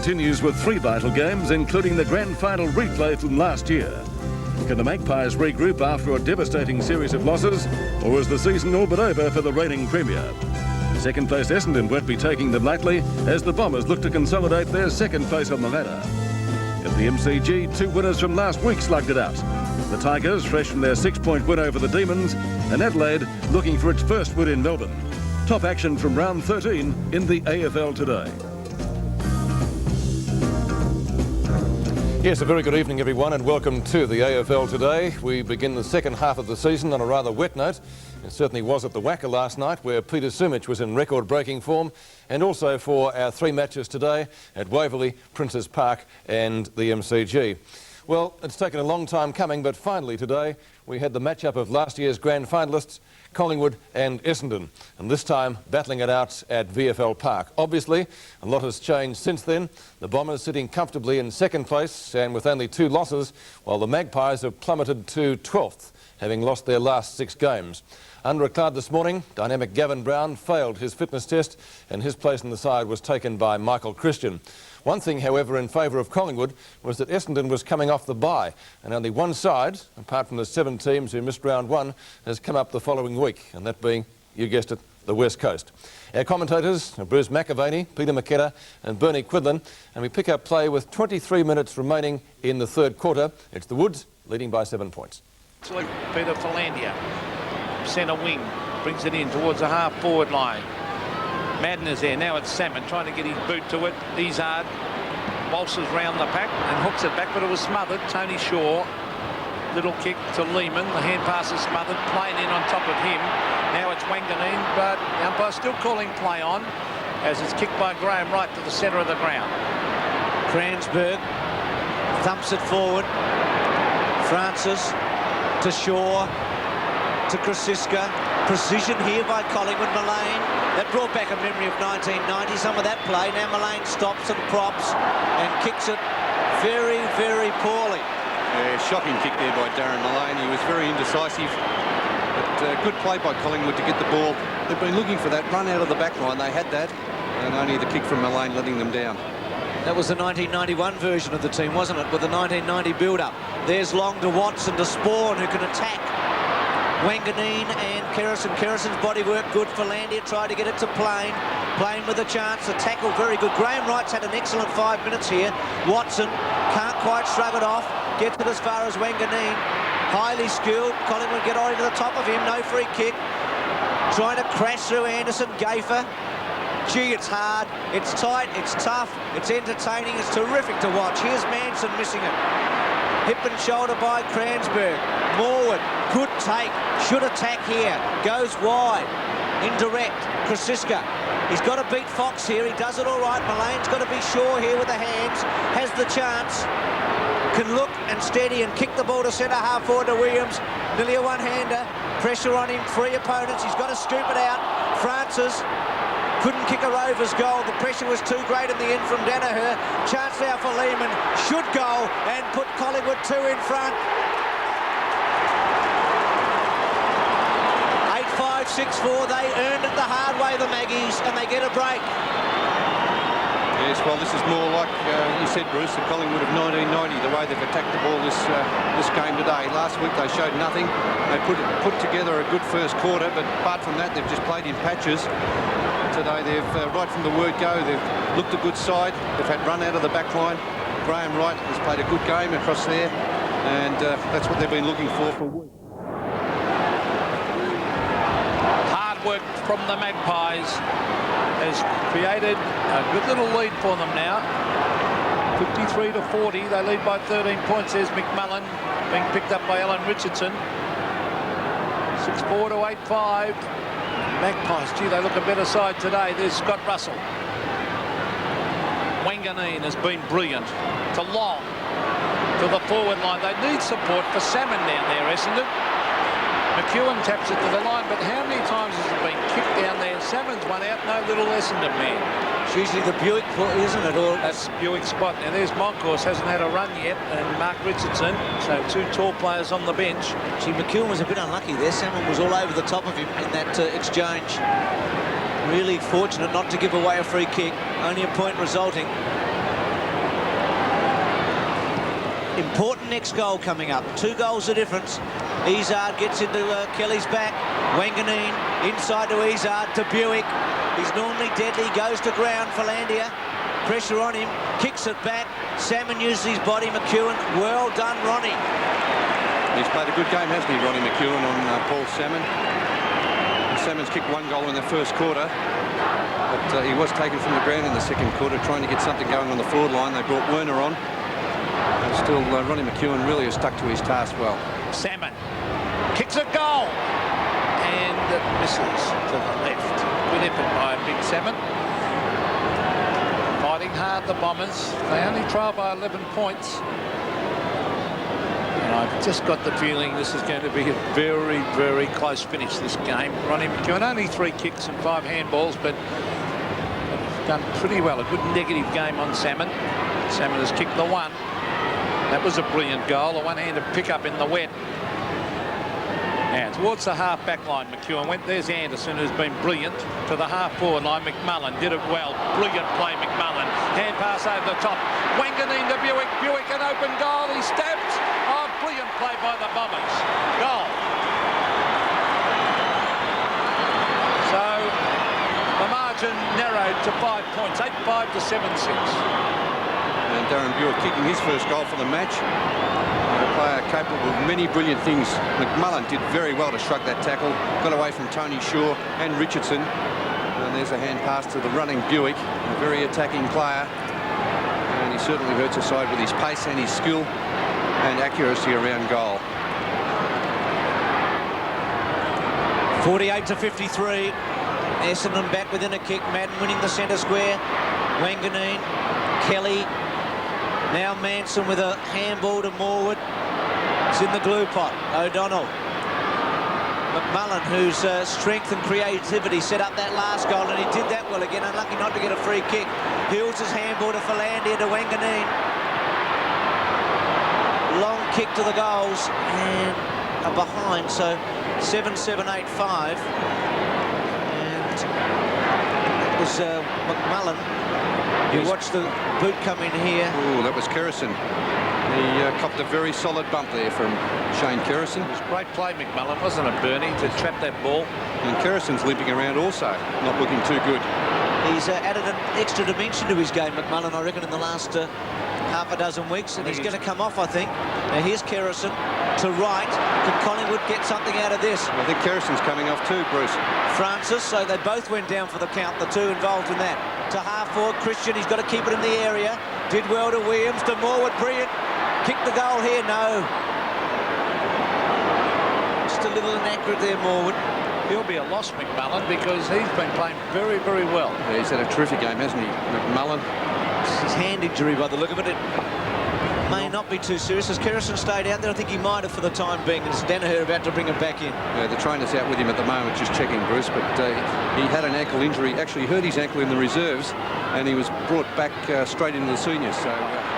continues with 3 vital games, including the grand final replay from last year. Can the Magpies regroup after a devastating series of losses, or is the season all but over for the reigning premier? Second place Essendon won't be taking them lightly as the Bombers look to consolidate their second place on the ladder. In the MCG, 2 winners from last week slugged it out. The Tigers fresh from their 6-point win over the Demons, and Adelaide looking for its first win in Melbourne. Top action from round 13 in the AFL Today. Yes, a very good evening everyone and welcome to the AFL Today. We begin the second half of the season on a rather wet note. It certainly was at the Wacker last night where Peter Sumich was in record-breaking form, and also for our 3 matches today at Waverley, Princes Park and the MCG. Well, it's taken a long time coming, but finally today we had the matchup of last year's grand finalists, Collingwood and Essendon, and this time battling it out at VFL Park. Obviously, a lot has changed since then. The Bombers sitting comfortably in second place and with only 2 losses, while the Magpies have plummeted to 12th, having lost their last 6 games. Under a cloud this morning, dynamic Gavin Brown failed his fitness test and his place in the side was taken by Michael Christian. One thing, however, in favour of Collingwood was that Essendon was coming off the bye, and only one side, apart from the 7 teams who missed round 1, has come up the following week, and that being, you guessed it, the West Coast. Our commentators are Bruce McAvaney, Peter McKenna and Bernie Quidlin, and we pick up play with 23 minutes remaining in the third quarter. It's the Woods leading by 7 points. Peter Philandia, centre wing, brings it in towards the half-forward line. Madden is there. Now it's Salmon trying to get his boot to it. Izard waltzes round the pack and hooks it back, but it was smothered. Tony Shaw, little kick to Lehman. The hand pass is smothered, playing in on top of him. Now it's Wanganeen, but the umpire still calling play on as it's kicked by Graham right to the centre of the ground. Cransberg thumps it forward. Francis to Shaw to Krasiska. Precision here by Collingwood. Mullane. That brought back a memory of 1990, some of that play. Now Mullane stops and props and kicks it very, very poorly. Yeah, shocking kick there by Darren Mullane. He was very indecisive. But good play by Collingwood to get the ball. They've been looking for that run out of the back line. They had that, and only the kick from Mullane letting them down. That was the 1991 version of the team, wasn't it, with the 1990 build-up. There's Long to Watson to Spawn, who can attack Wanganeen and Kerrison. Kerrison's body work good. Philandia tried to get it to Plain. Plain with a chance. The tackle very good. Graham Wright's had an excellent 5 minutes here. Watson can't quite shrug it off. Gets it as far as Wanganeen. Highly skilled. Collingwood get on to the top of him. No free kick. Trying to crash through Anderson. Gaffer. Gee, it's hard. It's tight. It's tough. It's entertaining. It's terrific to watch. Here's Manson missing it. Hip and shoulder by Cransberg. Morwood, good take, should attack here, goes wide, indirect, Krasiska. He's got to beat Fox here, he does it all right. Mullane's got to be sure here with the hands, has the chance, can look and steady and kick the ball to centre half forward to Williams. Nearly a one-hander, pressure on him, 3 opponents, he's got to scoop it out. Francis couldn't kick a Rovers goal. The pressure was too great in the end from Danaher. Chance now for Lehman. Should go and put Collingwood 2 in front. 8-5-6-4. They earned it the hard way, the Maggies, and they get a break. Yes, well, this is more like you said, Bruce, the Collingwood of 1990, the way they've attacked the ball this game today. Last week they showed nothing. They put together a good first quarter, but apart from that, they've just played in patches. Today they've, right from the word go, they've looked a good side. They've had run out of the back line. Graham Wright has played a good game across there, and that's what they've been looking for weeks. Hard work from the Magpies has created a good little lead for them now. 53-40, they lead by 13 points. There's McMullen being picked up by Alan Richardson. 6-4 to 8-5. Magpies, gee, they look a better side today. There's Scott Russell. Wanganeen has been brilliant. To Long, to the forward line. They need support for Salmon down there, Essendon. McEwen taps it to the line, but how many times has it been kicked down there? Salmon's one out, no little Essendon man. It's usually the Buick, isn't it? Or that's Buick's spot. Now there's Moncourse, hasn't had a run yet, and Mark Richardson, so 2 tall players on the bench. Gee, McEwen was a bit unlucky there. Salmon was all over the top of him in that exchange. Really fortunate not to give away a free kick. Only a point resulting. important next goal coming up. 2 goals the difference. Izzard gets into Kelly's back. Wanganeen inside to Izzard to Buick. He's normally deadly, goes to ground for Landia. Pressure on him, kicks it back. Salmon uses his body. McEwen, well done, Ronnie. He's played a good game, hasn't he, Ronnie McEwen, on Paul Salmon. Salmon's kicked 1 goal in the first quarter, but he was taken from the ground in the second quarter, trying to get something going on the forward line. They brought Werner on. And still, Ronnie McEwen really has stuck to his task well. Salmon kicks a goal, and it misses to the left. Good effort by Big Salmon. Fighting hard, the Bombers. They only trail by 11 points. And I've just got the feeling this is going to be a very, very close finish, this game. Ronnie McEwen, only 3 kicks and 5 handballs, but done pretty well. A good negative game on Salmon. Salmon has kicked the 1. That was a brilliant goal, a one-handed pick-up in the wet. Now, towards the half-back line, McEwen went. There's Anderson, who's been brilliant. To the half-forward line, McMullen did it well. Brilliant play, McMullen. Hand pass over the top. Wanganeen to Buick. Buick, an open goal. He stabs. Oh, brilliant play by the Bombers. Goal. So, the margin narrowed to 5 points. 8-5 to 7-6. And Darren Buick kicking his first goal for the match. A player capable of many brilliant things. McMullen did very well to shrug that tackle. Got away from Tony Shaw and Richardson. And there's a hand pass to the running Buick, a very attacking player. And he certainly hurts the side with his pace and his skill and accuracy around goal. 48 to 53. Essendon back within a kick. Madden winning the centre square. Wanganeen, Kelly. Now Manson with a handball to Morwood. It's in the glue pot. O'Donnell. McMullen, whose strength and creativity set up that last goal, and he did that well again. Unlucky not to get a free kick. Hills his handball to Philandia to Wanganeen. Long kick to the goals and a behind, so 7-7-8-5. And it was McMullen. You watch the boot come in here. Oh, that was Kerrison. He copped a very solid bump there from Shane Kerrison. It was great play, McMullen, wasn't it, Bernie, to trap that ball? And Kerrison's limping around also, not looking too good. He's added an extra dimension to his game, McMullen, I reckon, in the last half a dozen weeks, and he's going to come off, I think. Now here's Kerrison to right. Can Collingwood get something out of this? I think Kerrison's coming off too, Bruce. Francis, so they both went down for the count, the 2 involved in that. To half-forward, Christian, he's got to keep it in the area. Did well to Williams, to Morwood, brilliant. Kick the goal here, no. Just a little inaccurate there, Morwood. He'll be a loss, McMullen, because he's been playing very, very well. Yeah, he's had a terrific game, hasn't he, McMullen? It's his hand injury by the look of it. It may not be too serious. As Kerrison stayed out there, I think he might have for the time being. And it's Danaher about to bring him back in. Yeah, the trainer's out with him at the moment, just checking, Bruce, but he had an ankle injury, actually hurt his ankle in the reserves, and he was brought back straight into the seniors, so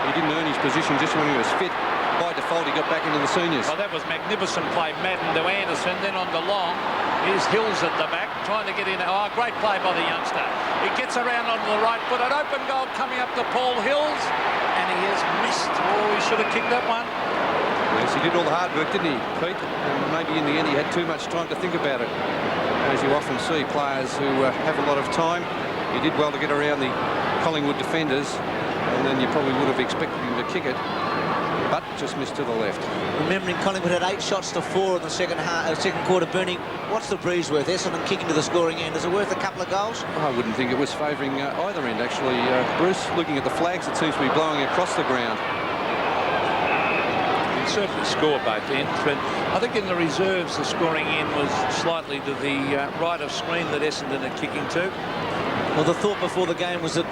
he didn't earn his position just when he was fit. By default, he got back into the seniors. Well, that was magnificent play. Madden to Anderson, then on to Long. Here's Hills at the back, trying to get in. Oh, great play by the youngster. He gets around onto the right foot. An open goal coming up to Paul Hills, and he has missed. Oh, he should have kicked that one. Yes, he did all the hard work, didn't he, Pete? And maybe in the end he had too much time to think about it. As you often see players who have a lot of time. He did well to get around the Collingwood defenders, and then you probably would have expected him to kick it, but just missed to the left. Remembering Collingwood had 8 shots to 4 in the second quarter. Bernie, what's the breeze worth? Essendon kicking to the scoring end. Is it worth a couple of goals? I wouldn't think it was favouring either end, actually. Bruce, looking at the flags, it seems to be blowing across the ground. You can certainly score both ends, but I think in the reserves the scoring end was slightly to the right of screen that Essendon are kicking to. Well, the thought before the game was that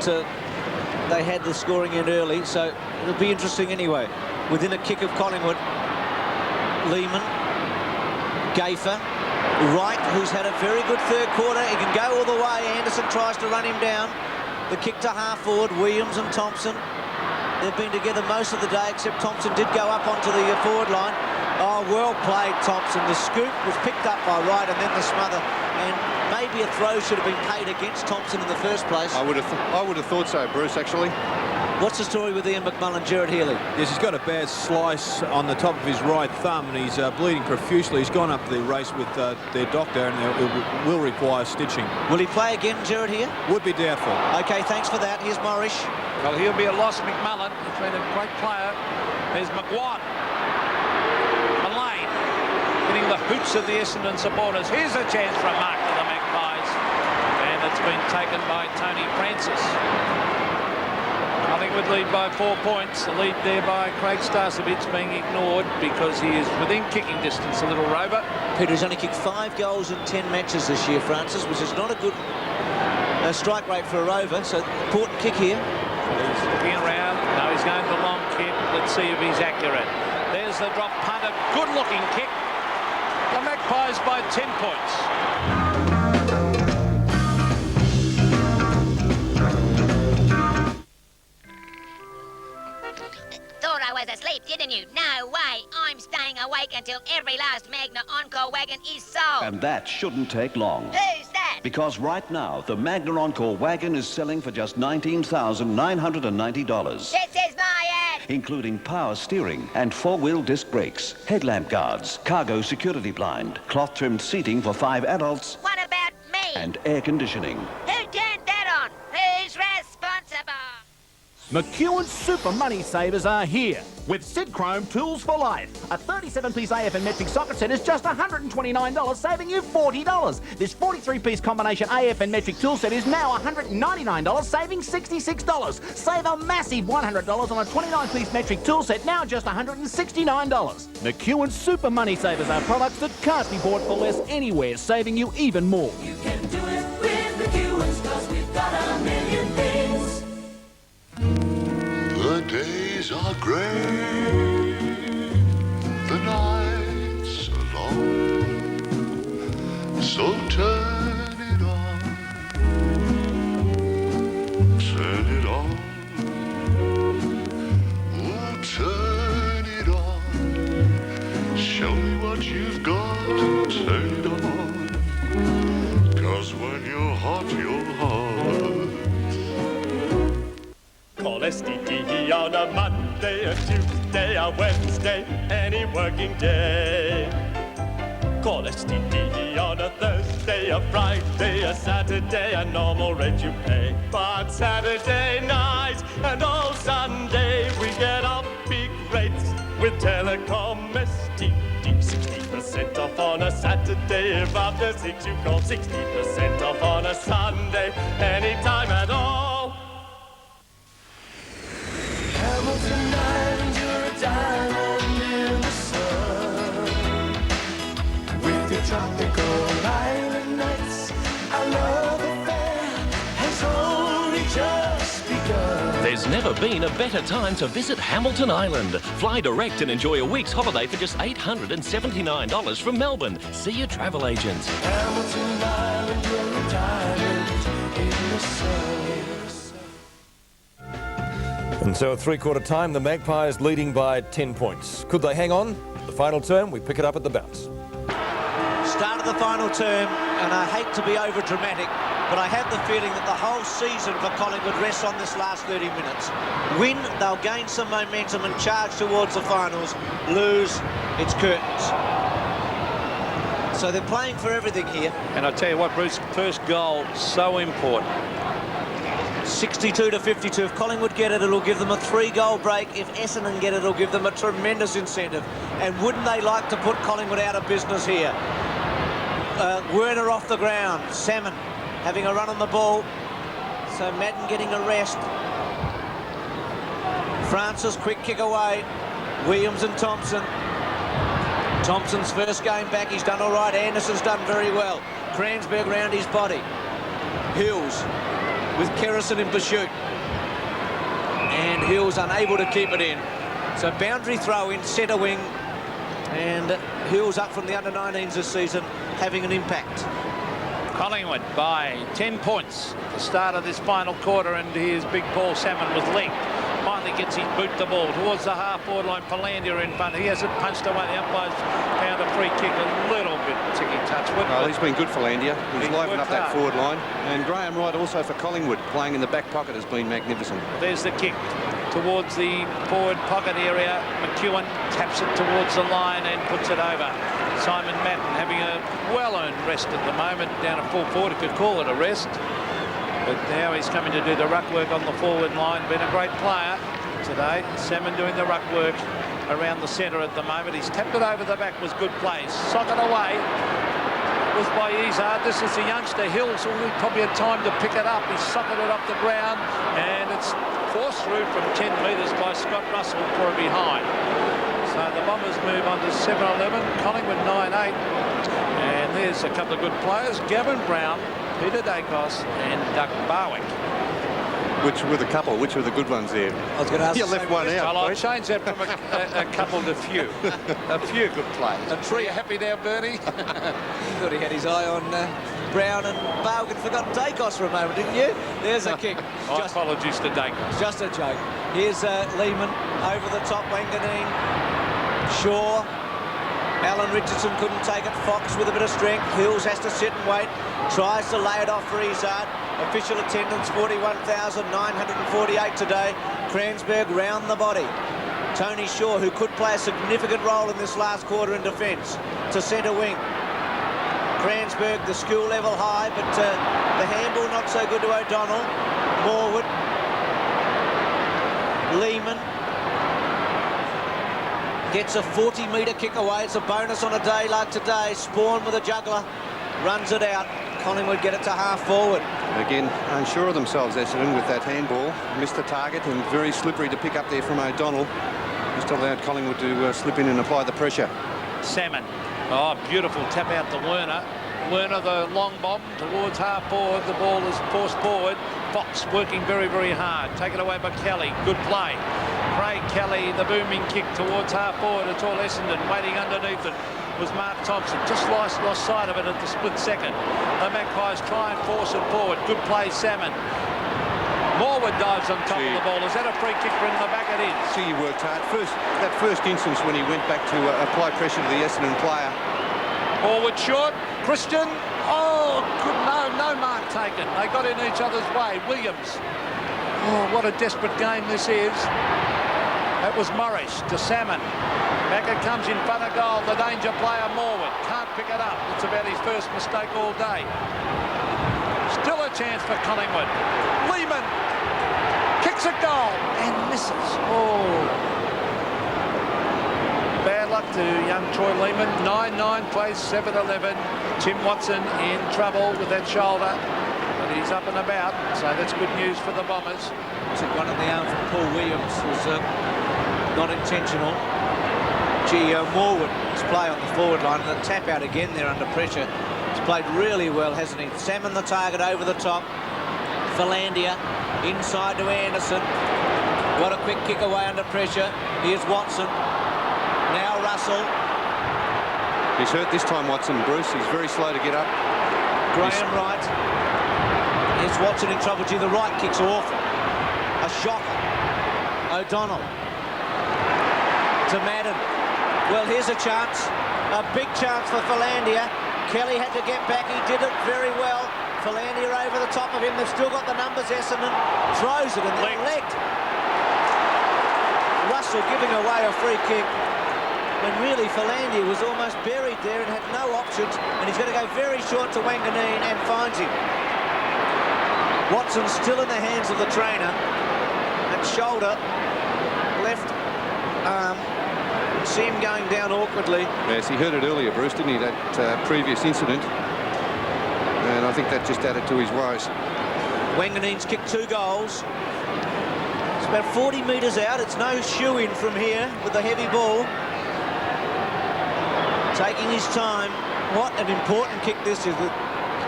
they had the scoring end early, so it'll be interesting anyway. Within a kick of Collingwood, Lehman, Gaffer, Wright, who's had a very good third quarter. He can go all the way. Anderson tries to run him down. The kick to half-forward, Williams and Thompson. They've been together most of the day, except Thompson did go up onto the forward line. Oh, well played, Thompson. The scoop was picked up by Wright and then the smother. And maybe a throw should have been paid against Thompson in the first place. I would have thought so, Bruce, actually. What's the story with Ian McMullen, Gerard Healy? Yes, he's got a bad slice on the top of his right thumb, and he's bleeding profusely. He's gone up the race with their doctor, and it will require stitching. Will he play again, Gerard, here? Would be doubtful. OK, thanks for that. Here's Morris. Well, he'll be a loss, McMullen. He's been a great player. There's McGuan. Malane getting the hoots of the Essendon supporters. Here's a chance for a mark for the Magpies. And it's been taken by Tony Francis. Collingwood lead by 4 points. The lead there by Craig Starcevich being ignored because he is within kicking distance, a little rover. Peter's only kicked 5 goals in 10 matches this year, Francis, which is not a good strike rate for a rover. So important kick here. He's looking around. No, he's going to long kick. Let's see if he's accurate. There's the drop punt. A good-looking kick. The Magpies by 10 points. Asleep, didn't you? No way. I'm staying awake until every last Magna Encore wagon is sold. And that shouldn't take long. Who's that? Because right now, the Magna Encore wagon is selling for just $19,990. This is my ad. Including power steering and 4-wheel disc brakes, headlamp guards, cargo security blind, cloth-trimmed seating for 5 adults. What about me? And air conditioning. Who turned that on? Who's responsible? McEwen's Super Money Savers are here with Sid Chrome Tools for Life. A 37-piece AFL metric socket set is just $129, saving you $40. This 43-piece combination AFL metric tool set is now $199, saving $66. Save a massive $100 on a 29-piece metric tool set, now just $169. McEwen's Super Money Savers are products that can't be bought for less anywhere, saving you even more. You can do it with McEwen's, 'cause we've got a million things. The days are grey, the nights are long, so turn it on, turn it on, oh, turn it on, show me what you've got, turn it on, 'cause when you're hot, you're hot. Call STD on a Monday, a Tuesday, a Wednesday, any working day. Call STD on a Thursday, a Friday, a Saturday, a normal rate you pay. But Saturday night and all Sunday we get off big rates with Telecom STD. 60% off on a Saturday, if after 6 you call. 60% off on a Sunday, anytime at all. Hamilton Island, you're a diamond in the sun. With your tropical island nights, our love affair has only just begun. There's never been a better time to visit Hamilton Island. Fly direct and enjoy a week's holiday for just $879 from Melbourne. See your travel agents. Hamilton Island, you're a diamond in the sun. And so at three-quarter time, the Magpies leading by 10 points. Could they hang on? The final term, we pick it up at the bounce. Start of the final term, and I hate to be over-dramatic, but I have the feeling that the whole season for Collingwood rests on this last 30 minutes. Win, they'll gain some momentum and charge towards the finals. Lose, it's curtains. So they're playing for everything here. And I tell you what, Bruce, first goal, so important. 62 to 52. If Collingwood get it, it'll give them a 3-goal break. If Essendon get it, it'll give them a tremendous incentive. And wouldn't they like to put Collingwood out of business here? Werner off the ground. Salmon having a run on the ball. So Madden getting a rest. Francis, quick kick away. Williams and Thompson. Thompson's first game back. He's done all right. Anderson's done very well. Kransberg round his body. Hills with Kerrison in pursuit. And Hills unable to keep it in. So boundary throw in centre wing. And Hills up from the under-19s this season, having an impact. Collingwood by 10 points at the start of this final quarter, and here's big Paul Salmon with length. Finally gets his boot the ball towards the half-forward line. Palandia in front. He hasn't punched away. The umpires found a free kick a little bit ticky touch with. Well, he's been good for Landia. He's livened up that hard forward line. And Graham Wright also for Collingwood, playing in the back pocket, has been magnificent. There's the kick towards the forward pocket area. McEwen taps it towards the line and puts it over. Simon Madden having a well-earned rest at the moment. Down at full forward, could call it a rest. But now he's coming to do the ruck work on the forward line. Been a great player today. Salmon doing the ruck work around the centre at the moment. He's tapped it over the back, was good play. Sock it away. It was by Izard. This is the youngster Hills, who probably had time to pick it up. He's socketed it off the ground, and it's forced through from 10 metres by Scott Russell for a behind. So the Bombers move on to 7-11. Collingwood 9-8. And there's a couple of good players. Gavin Brown, Peter Dacos and Doug Barwick. Which were the couple? Which were the good ones there? I was going to ask. You left one out. Well, I'll change that from a couple to few. A few good players. A tree. Are you happy now, Bernie? Thought he had his eye on Brown and Barwick. Forgot Dacos for a moment, didn't you? There's a kick. Apologies to Dacos. Just a joke. Here's Lehman over the top. Wanganeen. Shaw. Alan Richardson couldn't take it. Fox with a bit of strength. Hills has to sit and wait. Tries to lay it off for Izard. Official attendance 41,948 today. Kransberg round the body. Tony Shaw, who could play a significant role in this last quarter in defence, to centre wing. Kransberg, the school level high, but the handball not so good to O'Donnell. Morwood. Lehman. Gets a 40-metre kick away. It's a bonus on a day like today. Spawn with a juggler. Runs it out. Collingwood get it to half-forward. Again, unsure of themselves, Essendon, with that handball. Missed the target and very slippery to pick up there from O'Donnell. Just allowed Collingwood to slip in and apply the pressure. Salmon. Oh, beautiful tap out to Werner. Werner, the long bomb towards half-forward. The ball is forced forward. Fox working very, very hard. Taken away by Kelly. Good play. Craig Kelly, the booming kick towards half-forward. It's all Essendon waiting underneath it. Was Mark Thompson. Just lost sight of it at the split second. The Magpies try and force it forward. Good play, Salmon. Morwood dives on top of the ball. Is that a free kick for in the back? It is. See, he worked hard. That first instance when he went back to apply pressure to the Essendon player. Forward short. Christian. Oh, good. No mark taken. They got in each other's way. Williams. Oh, what a desperate game this is. That was Morris to Salmon. Back it comes in front of goal. The danger player, Morwood. Can't pick it up. It's about his first mistake all day. Still a chance for Collingwood. Lehman kicks a goal and misses. Oh. Bad luck to young Troy Lehman. 9-9 plays 7-11. Tim Watson in trouble with that shoulder. But he's up and about, so that's good news for the Bombers. Took one in the arm from Paul Williams. Was not intentional. Morwood, his play on the forward line, and the tap out again there under pressure. He's played really well, hasn't he? Salmon the target over the top. Philandia inside to Anderson. What a quick kick away under pressure. Here's Watson. Now Russell. He's hurt this time, Watson, Bruce. He's very slow to get up. Graham Wright. Here's Watson in trouble. Gee, the right kick's awful. A shocker. O'Donnell. To Madden. Well, here's a chance. A big chance for Philandia. Kelly had to get back. He did it very well. Philandia over the top of him. They've still got the numbers. Essendon throws it and then legged. Russell giving away a free kick. When really Philandia was almost buried there and had no options. And he's going to go very short to Wanganeen and finds him. Watson's still in the hands of the trainer. And shoulder, left arm. See him going down awkwardly. Yes, he heard it earlier, Bruce, didn't he, that previous incident. And I think that just added to his woes. Wanganeen's kicked 2 goals. It's about 40 metres out. It's no shoe-in from here with the heavy ball. Taking his time. What an important kick this is.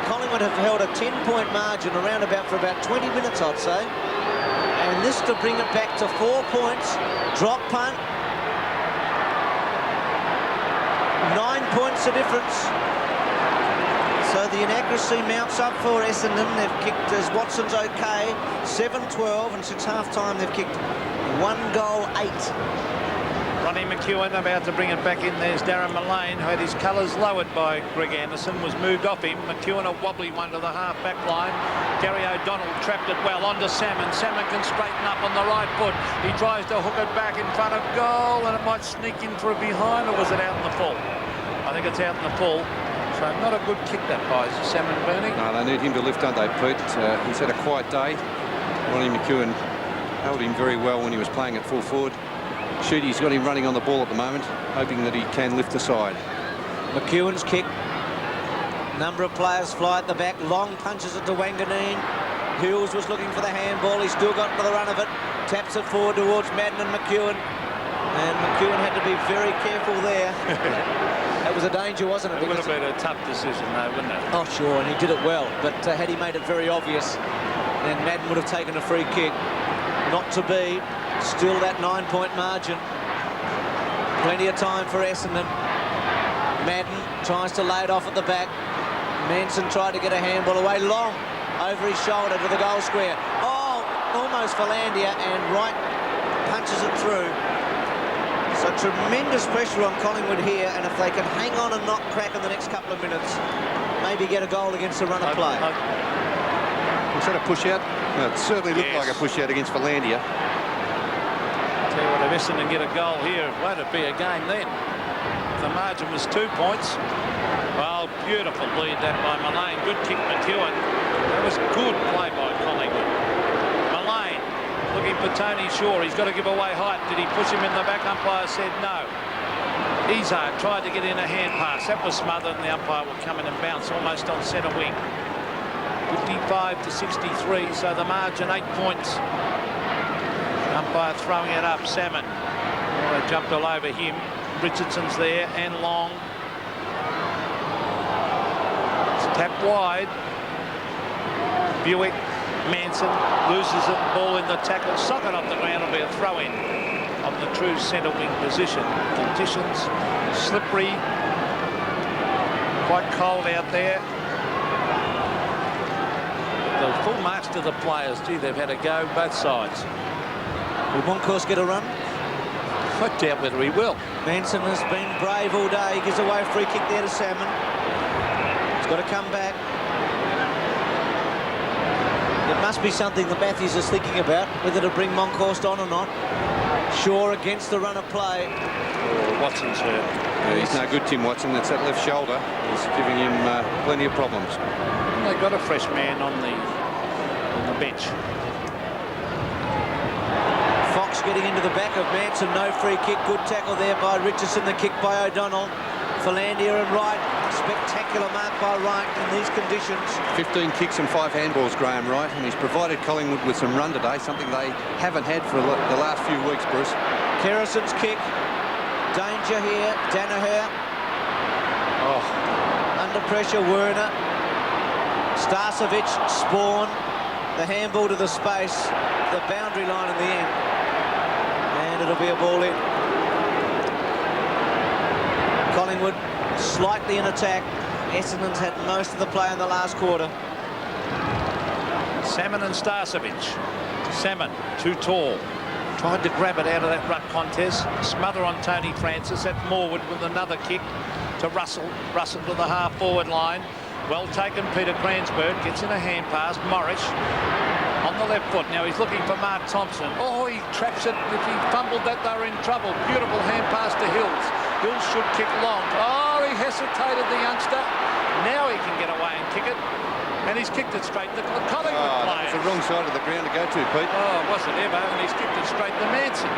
Collingwood have held a 10-point margin for about 20 minutes, I'd say. And this to bring it back to 4 points. Drop punt. 9 points the difference. So the inaccuracy mounts up for Essendon. They've kicked as Watson's okay. 7-12, and since half-time they've kicked 1-8. Ronnie McEwen about to bring it back in. There's Darren Mullane, who had his colours lowered by Greg Anderson, was moved off him. McEwen a wobbly one to the half-back line. Gary O'Donnell trapped it well onto Salmon. Salmon can straighten up on the right foot. He tries to hook it back in front of goal, and it might sneak in for a behind, or was it out in the full? I think it's out in the full. So not a good kick that by Salmon Burney. No, they need him to lift, don't they, Pete? He's had a quiet day. Ronnie McEwen held him very well when he was playing at full forward. Sheedy's got him running on the ball at the moment, hoping that he can lift the side. McEwen's kick. Number of players fly at the back. Long punches it to Wanganeen. Hills was looking for the handball. He still got to the run of it. Taps it forward towards Madden and McEwen. And McEwen had to be very careful there. That was a danger, wasn't it? It would have been a tough decision, though, wouldn't it? Oh, sure, and he did it well. But had he made it very obvious, then Madden would have taken a free kick. Not to be. Still that 9-point margin. Plenty of time for Essendon. Madden tries to lay it off at the back. Manson tried to get a handball away. Long over his shoulder to the goal square. Oh, almost Philandia, and Wright punches it through. So tremendous pressure on Collingwood here, and if they can hang on and not crack in the next couple of minutes, maybe get a goal against the run of play. Was that a push-out? No, it certainly looked like a push-out against Philandia. Tell you what, if Essendon get a goal here, won't it be a game then? The margin was 2 points. Well, beautiful lead that by Mullane. Good kick, McEwen. That was good play by Collingwood. Mullane looking for Tony Shaw. He's got to give away height. Did he push him in the back? Umpire said no. Izzard tried to get in a hand pass. That was smothered, and the umpire will come in and bounce almost on centre wing. 55 to 63, so the margin 8 points. Umpire throwing it up. Salmon. Oh, they jumped all over him. Richardson's there, and Long. It's tapped wide. Buick. Manson loses it. Ball in the tackle. Socket off the ground. Will be a throw-in of the true centre wing position. Conditions slippery. Quite cold out there. The full marks to the players. Gee, they've had a go both sides. Will Moncourse get a run? I doubt whether he will. Manson has been brave all day. He gives away a free kick there to Salmon. He's got to come back. It must be something the Matthews is thinking about, whether to bring Moncourse on or not. Shaw against the run of play. Oh, Watson's hurt. Yeah, he's no good, Tim Watson. It's that left shoulder. He's giving him plenty of problems. And they got a fresh man on the bench. Fox getting into the back of Manson. No free kick. Good tackle there by Richardson. The kick by O'Donnell. Philandia and Wright. Spectacular mark by Wright in these conditions. 15 kicks and 5 handballs, Graham Wright, and he's provided Collingwood with some run today, something they haven't had for the last few weeks, Bruce. Kerrison's kick. Danger here. Danaher. Oh. Under pressure, Werner. Starcevic, Spawn. The handball to the space. The boundary line in the end. And it'll be a ball in. Collingwood slightly in attack. Essendon's had most of the play in the last quarter. Salmon and Starcevic. Salmon, too tall. Tried to grab it out of that ruck contest. Smother on Tony Francis at Morwood with another kick to Russell. Russell to the half-forward line. Well taken, Peter Cransberg. Gets in a hand pass. Morris on the left foot. Now he's looking for Mark Thompson. Oh, he traps it. If he fumbled that, they were in trouble. Beautiful hand pass to Hills. Hills should kick long. Oh, he hesitated, the youngster. Now he can get away and kick it. And he's kicked it straight to the Collingwood player. That's the wrong side of the ground to go to, Pete. Oh, was it ever? And he's kicked it straight to Manson.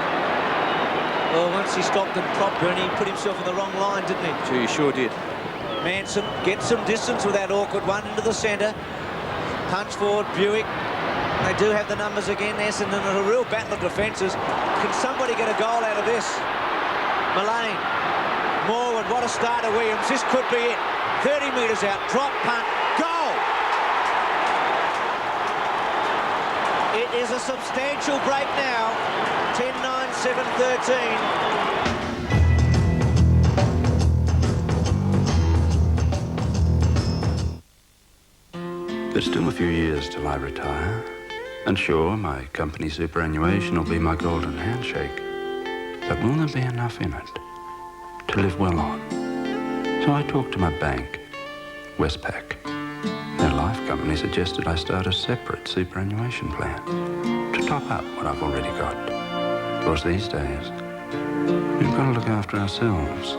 Well, once he stopped and propped her, and he put himself in the wrong line, didn't he? Gee, he sure did. Manson gets some distance with that awkward one into the centre. Punch forward, Buick. They do have the numbers again. Essendon in a real battle of defences. Can somebody get a goal out of this? Mullane. Morwood, what a start to Williams. This could be it. 30 metres out, drop, punt, goal! It is a substantial break now. 10-9, 7-13. There's still a few years till I retire, And sure, my company superannuation will be my golden handshake. But will there be enough in it to live well on? So I talked to my bank, Westpac. Their life company suggested I start a separate superannuation plan to top up what I've already got. Because these days, we've got to look after ourselves.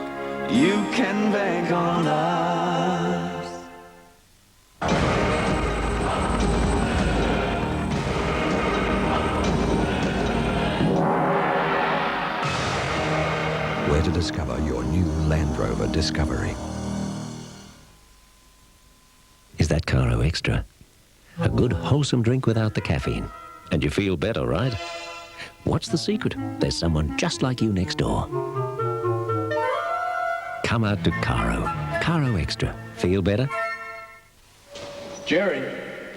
You can bank on us. Where to discover your new Land Rover Discovery. Is that Caro Extra? A good wholesome drink without the caffeine. And you feel better, right? What's the secret? There's someone just like you next door. Come out to Caro. Caro Extra. Feel better? Jerry,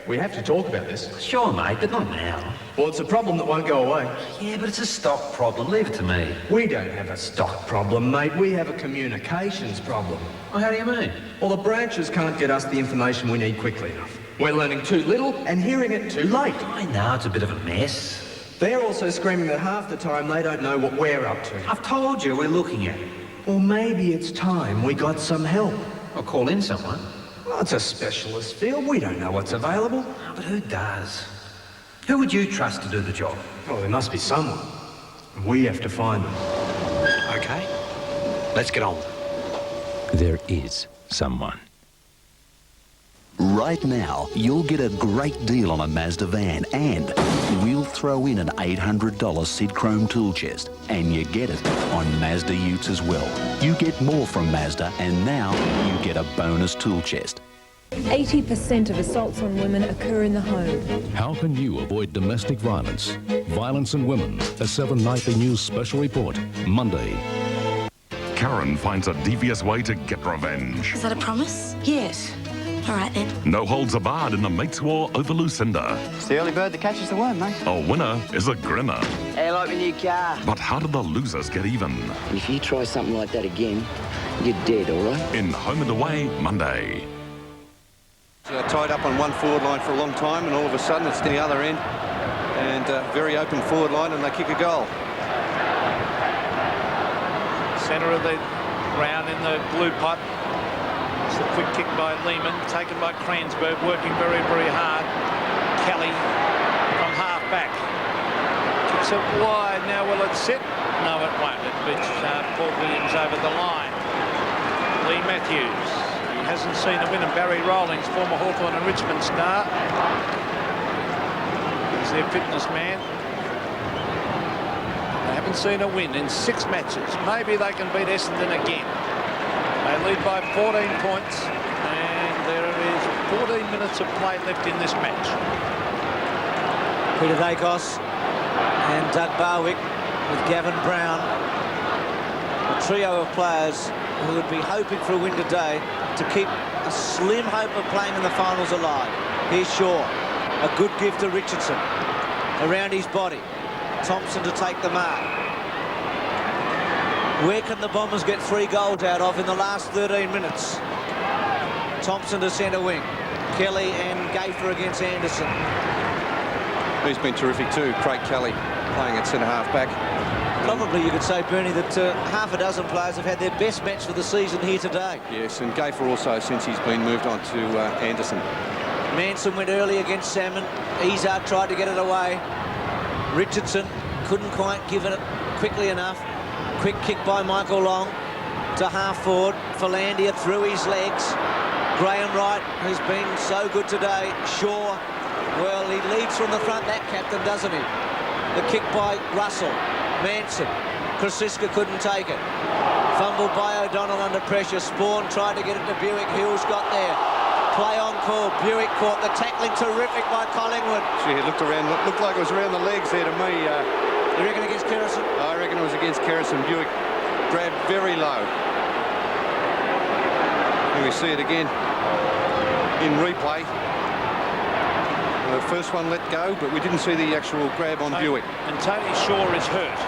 we have to talk about this. Sure, mate, but not now. Well, it's a problem that won't go away. Yeah, but it's a stock problem. Leave it to me. We don't have a stock problem, mate. We have a communications problem. Well, how do you mean? Well, the branches can't get us the information we need quickly enough. We're learning too little and hearing it too late. I know, it's a bit of a mess. They're also screaming that half the time they don't know what we're up to. I've told you, we're looking at it. Well, maybe it's time we got some help. I'll call in someone. Well, it's a specialist field. We don't know what's available. Oh, but who does? Who would you trust to do the job? Well, there must be someone. We have to find them. Okay. Let's get on. There is someone. Right now, you'll get a great deal on a Mazda van, and we'll throw in an $800 Sid Chrome tool chest, and you get it on Mazda Utes as well. You get more from Mazda, and now you get a bonus tool chest. 80% of assaults on women occur in the home. How can you avoid domestic violence? Violence in Women, a 7 Nightly News special report, Monday. Karen finds a devious way to get revenge. Is that a promise? Yes. All right then. No holds barred in the mates' war over Lucinda. It's the early bird that catches the worm, mate. A winner is a grinner. Hey, I like my new car. But how did the losers get even? If you try something like that again, you're dead, all right? In Home and Away, Monday. Tied up on one forward line for a long time, and all of a sudden it's to the other end. And very open forward line, and they kick a goal. Centre of the ground in the blue pot. It's a quick kick by Lehman, taken by Cransberg, working very, very hard. Kelly from half back. Kicks it wide. Now will it sit? No, it won't. It beats Paul Williams over the line. Lee Matthews. He hasn't seen a win. And Barry Rawlings, former Hawthorn and Richmond star. He's their fitness man. They haven't seen a win in 6 matches. Maybe they can beat Essendon again. They lead by 14 points, and there is 14 minutes of play left in this match. Peter Dacos and Doug Barwick with Gavin Brown. A trio of players who would be hoping for a win today to keep a slim hope of playing in the finals alive. Here's Shaw. A good give to Richardson. Around his body. Thompson to take the mark. Where can the Bombers get 3 goals out of in the last 13 minutes? Thompson to centre wing. Kelly and Gayfer against Anderson. He's been terrific too, Craig Kelly, playing at centre half back. Probably you could say, Bernie, that half a dozen players have had their best match for the season here today. Yes, and Gayfer also since he's been moved on to Anderson. Manson went early against Salmon. Izard tried to get it away. Richardson couldn't quite give it quickly enough. Quick kick by Michael Long to half forward. Philandia through his legs. Graham Wright, who's been so good today. Shaw, well, he leads from the front, that captain, doesn't he? The kick by Russell. Manson. Krasiska couldn't take it. Fumbled by O'Donnell under pressure. Spawn tried to get it to Buick. Hills got there. Play on call. Buick caught the tackling. Terrific by Collingwood. Gee, it looked like it was around the legs there to me. You reckon against Kerrison? I reckon it was against Kerrison. Buick grabbed very low. And we see it again in replay. The first one let go, but we didn't see the actual grab on Buick. And Tony Shaw is hurt.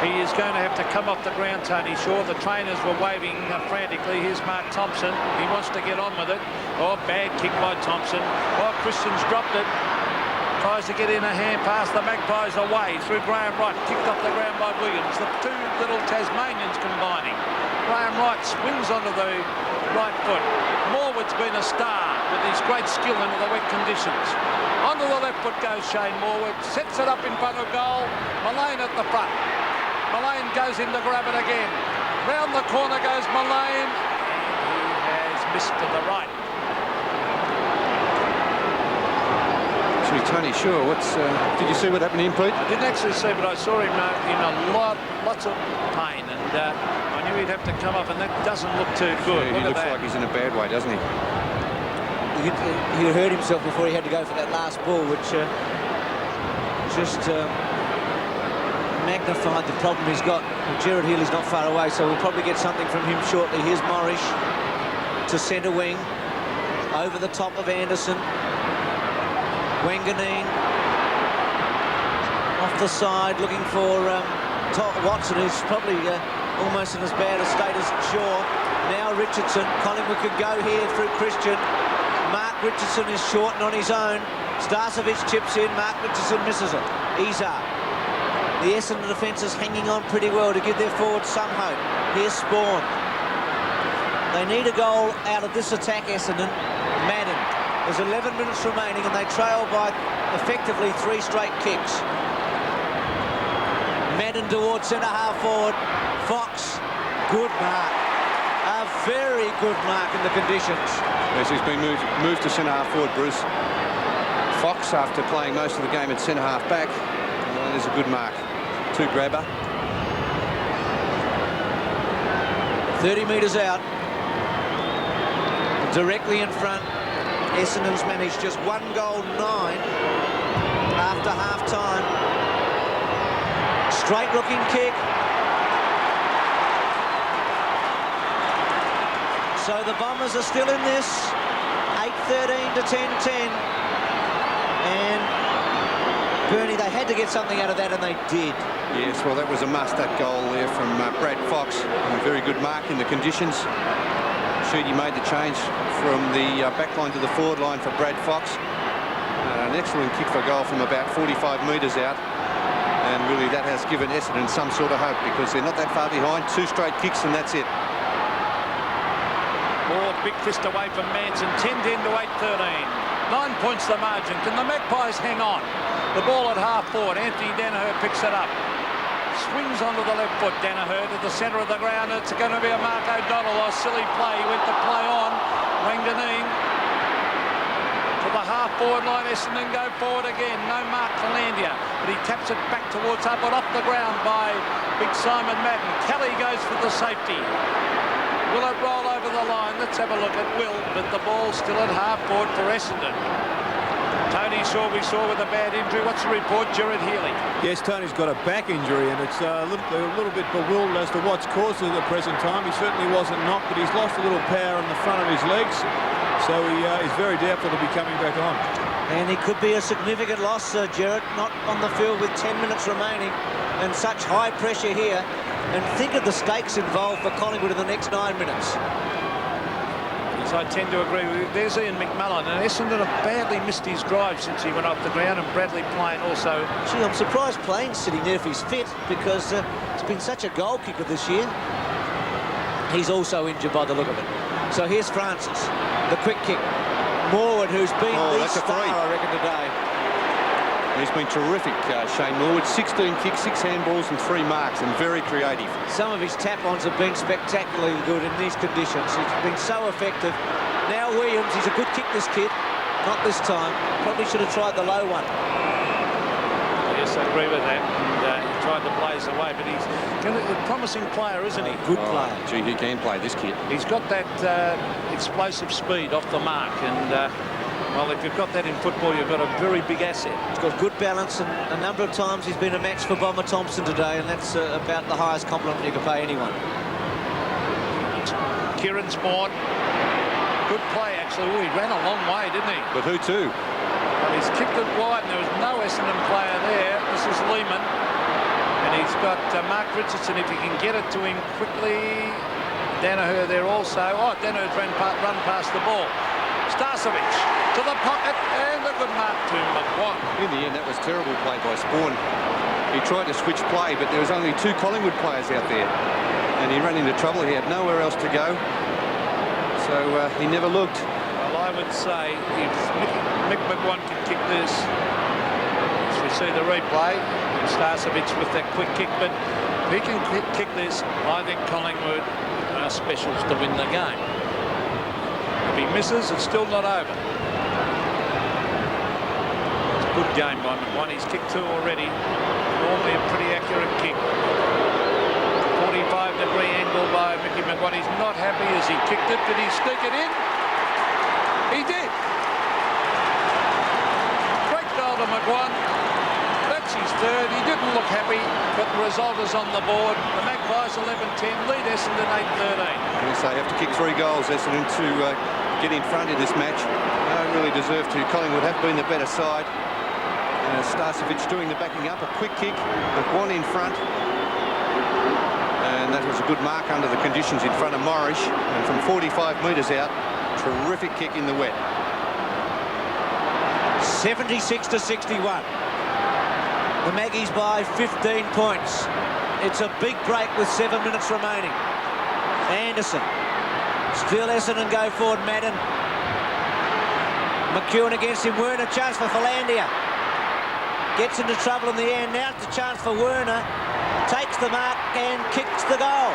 He is going to have to come off the ground, Tony Shaw. The trainers were waving frantically. Here's Mark Thompson. He wants to get on with it. Oh, bad kick by Thompson. Oh, Christian's dropped it. Tries to get in a hand pass. The Magpies away through Graham Wright. Kicked off the ground by Williams. The two little Tasmanians combining. Graham Wright swings onto the right foot. Morwood's been a star with his great skill into the wet conditions. Onto the left foot goes Shane Morwood. Sets it up in front of goal. Mullane at the front. Mullane goes in to grab it again. Round the corner goes Mullane. And he has missed to the right. Tony, sure. Did you see what happened to him, Pete? I didn't actually see, but I saw him in lots of pain, and I knew he'd have to come up, and that doesn't look too good. Yeah, he looks like he's in a bad way, doesn't he? He hurt himself before he had to go for that last ball, which just magnified the problem he's got. Gerard Healy's not far away, so we'll probably get something from him shortly. Here's Morrish to centre wing, over the top of Anderson. Wanganeen off the side, looking for Watson, who's probably almost in as bad a state as Shaw. Now Richardson. Collingwood could go here through Christian. Mark Richardson is short and on his own. Starcevic chips in. Mark Richardson misses it. Izar. The Essendon defence is hanging on pretty well to give their forwards some hope. Here's Spawn. They need a goal out of this attack, Essendon. Madden. There's 11 minutes remaining and they trail by effectively 3 straight kicks. Madden towards centre-half forward. Fox, good mark. A very good mark in the conditions. Yes, he's been moved to centre-half forward, Bruce. Fox, after playing most of the game at centre-half back, there's a good mark. 2 grabber. 30 metres out. Directly in front. Essendon's managed just 1 goal 9 after half-time. Straight-looking kick. So the Bombers are still in this. 8-13 to 10-10. And Bernie, they had to get something out of that, and they did. Yes, well, that was a must, that goal there from Brad Fox. A very good mark in the conditions. Sheedy made the change from the back line to the forward line for Brad Fox. An excellent kick for goal from about 45 metres out. And really that has given Essendon some sort of hope because they're not that far behind. 2 straight kicks and that's it. Moore, big fist away from Manson. 10-10 to 8-13. 9 points the margin. Can the Magpies hang on? The ball at half forward. Anthony Danaher picks it up. Swings onto the left foot. Danaher to the centre of the ground. It's going to be a Mark O'Donnell. A silly play. He went to play on. Wanganeen to the half-forward line. Essendon go forward again. No Mark Calandia, but he taps it back towards up and off the ground by big Simon Madden. Kelly goes for the safety. Will it roll over the line? Let's have a look. It will, but the ball's still at half-forward for Essendon. Tony Shaw we saw with a bad injury. What's the report? Gerard Healy. Yes, Tony's got a back injury, and it's a little bit bewildered as to what's caused it at the present time. He certainly wasn't knocked, but he's lost a little power in the front of his legs, so he is very doubtful to be coming back on. And he could be a significant loss, Gerard, not on the field with 10 minutes remaining, and such high pressure here. And think of the stakes involved for Collingwood in the next 9 minutes. I tend to agree with you. There's Ian McMullen, and Essendon have badly missed his drive since he went off the ground, and Bradley Plain also. Gee, I'm surprised Plain's sitting there if he's fit, because it's been such a goal kicker this year. He's also injured by the look of it. So here's Francis, the quick kick. Morwood, who's been the star, I reckon, today. He's been terrific, Shane Morwood. 16 kicks, 6 handballs and 3 marks, and very creative. Some of his tap-ons have been spectacularly good in these conditions. He's been so effective. Now Williams, he's a good kick, this kid. Not this time. Probably should have tried the low one. Yes, I agree with that. And he tried to blaze away, but he's a promising player, isn't he? Good player. Gee, he can play, this kid. He's got that explosive speed off the mark, and well, if you've got that in football, you've got a very big asset. He's got good balance, and a number of times he's been a match for Bomber Thompson today, and that's about the highest compliment you can pay anyone. Kieran Spawn, good play actually. Ooh, he ran a long way, didn't he? But who to? Well, he's kicked it wide, and there was no Essendon player there. This is Lehman, and he's got Mark Richardson. If he can get it to him quickly, Danaher there also. Oh, Danaher's run past the ball. Starcevic to the pocket, and a good mark to McGuan. In the end, that was terrible play by Spawn. He tried to switch play, but there was only 2 Collingwood players out there. And he ran into trouble. He had nowhere else to go. So he never looked. Well, I would say if Mick McGuan can kick this, as we see the replay, Starcevic with that quick kick, but if he can kick this, I think Collingwood are specials to win the game. If he misses, it's still not over. It's a good game by McGuan. He's kicked 2 already. Normally a pretty accurate kick. 45-degree angle by Mickey McGuan. He's not happy as he kicked it. Did he sneak it in? He did. Great goal to McGuan. That's his 3rd. He didn't look happy, but the result is on the board. The Magpies 11-10, lead Essendon 8-13. They have to kick 3 goals, Essendon, to get in front in this match. They don't really deserve to. Collingwood have been the better side. Starcevic doing the backing up, a quick kick, McGuan in front. And that was a good mark under the conditions in front of Morrish. And from 45 metres out, terrific kick in the wet. 76-61. The Maggies by 15 points. It's a big break with 7 minutes remaining. Anderson. Still Essendon go forward, Madden. McEwen against him. Werner, chance for Philandia. Gets into trouble in the end. Now it's a chance for Werner. Takes the mark and kicks the goal.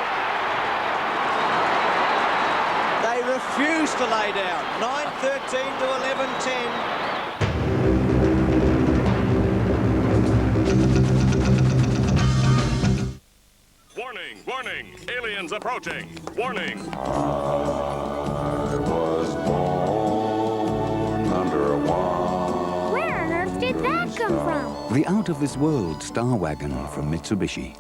They refuse to lay down. 9-13 to 11-10. Warning, warning, aliens approaching. Warning. I was born under a wall. Where on earth did that come from? The out-of-this-world Star Wagon from Mitsubishi.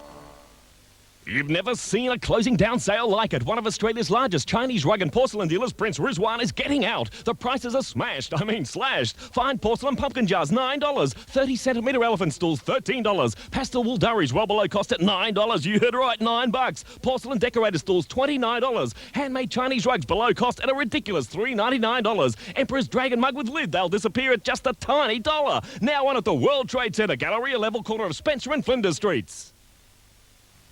You've never seen a closing down sale like it. One of Australia's largest Chinese rug and porcelain dealers, Prince Rizwan, is getting out. The prices are smashed. I mean slashed. Fine porcelain pumpkin jars, $9. 30-centimetre elephant stools, $13. Pastel wool durries well below cost at $9. You heard right, $9. Porcelain decorator stools, $29. Handmade Chinese rugs below cost at a ridiculous $3.99. Emperor's dragon mug with lid, they'll disappear at just a tiny $1. Now on at the World Trade Centre, Galleria level corner of Spencer and Flinders Streets.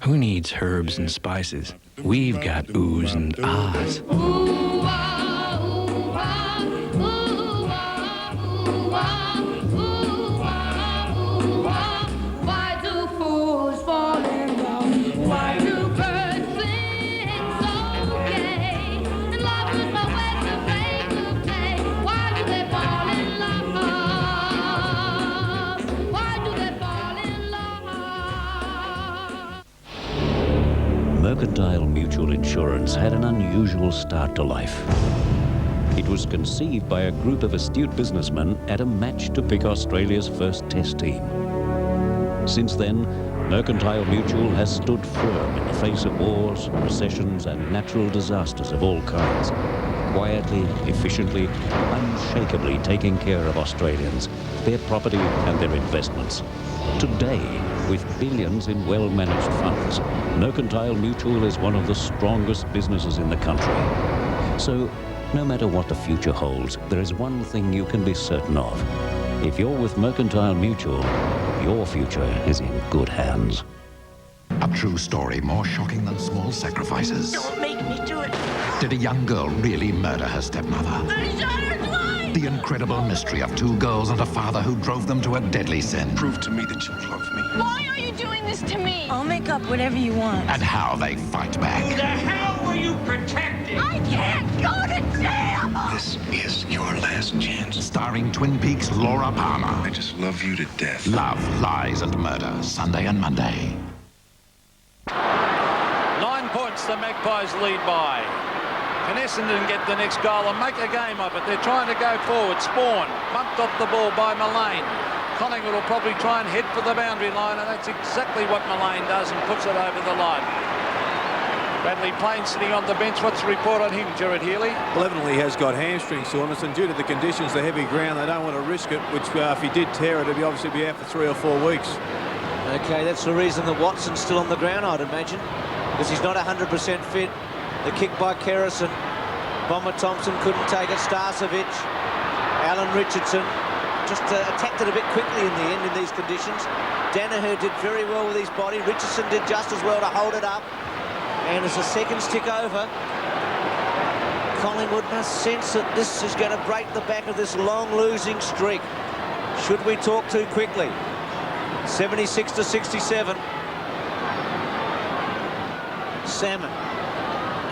Who needs herbs and spices? We've got oohs and ahs. Why do fools fall in love? Why do birds sing so gay? And lovers know where to play to play. Why do they fall in love? Why do they fall in love? Mercantile Mutual Insurance had an unusual start to life. It was conceived by a group of astute businessmen at a match to pick Australia's first test team. Since then, Mercantile Mutual has stood firm in the face of wars, recessions and natural disasters of all kinds, quietly, efficiently, unshakably taking care of Australians, their property and their investments. Today, with billions in well-managed funds, Mercantile Mutual is one of the strongest businesses in the country. So, no matter what the future holds, there is one thing you can be certain of. If you're with Mercantile Mutual, your future is in good hands. A true story more shocking than small sacrifices. Don't make me do it. Did a young girl really murder her stepmother? The incredible mystery of 2 girls and a father who drove them to a deadly sin. Prove to me that you love me. Why are you doing this to me? I'll make up whatever you want. And how they fight back. Who the hell were you protecting? I can't go to jail! This is your last chance. Starring Twin Peaks' Laura Palmer. I just love you to death. Love, Lies and Murder, Sunday and Monday. 9 points the Magpies lead by. Can Essendon get the next goal and make a game of it? They're trying to go forward. Spawn bumped off the ball by Mullane. Collingwood will probably try and head for the boundary line, and that's exactly what Mullane does and puts it over the line. Bradley Payne sitting on the bench. What's the report on him, Gerard Healy? Well, evidently he has got hamstring soreness, and due to the conditions, the heavy ground, they don't want to risk it, which if he did tear it, he'd obviously be out for 3 or 4 weeks. Okay, that's the reason that Watson's still on the ground, I'd imagine, because he's not 100% fit. The kick by Kerrison. Bomber Thompson couldn't take it. Starcevic, Alan Richardson just attacked it a bit quickly in the end in these conditions. Danaher did very well with his body. Richardson did just as well to hold it up. And as the seconds tick over, Collingwood must sense that this is going to break the back of this long losing streak. Should we talk too quickly? 76-67. Salmon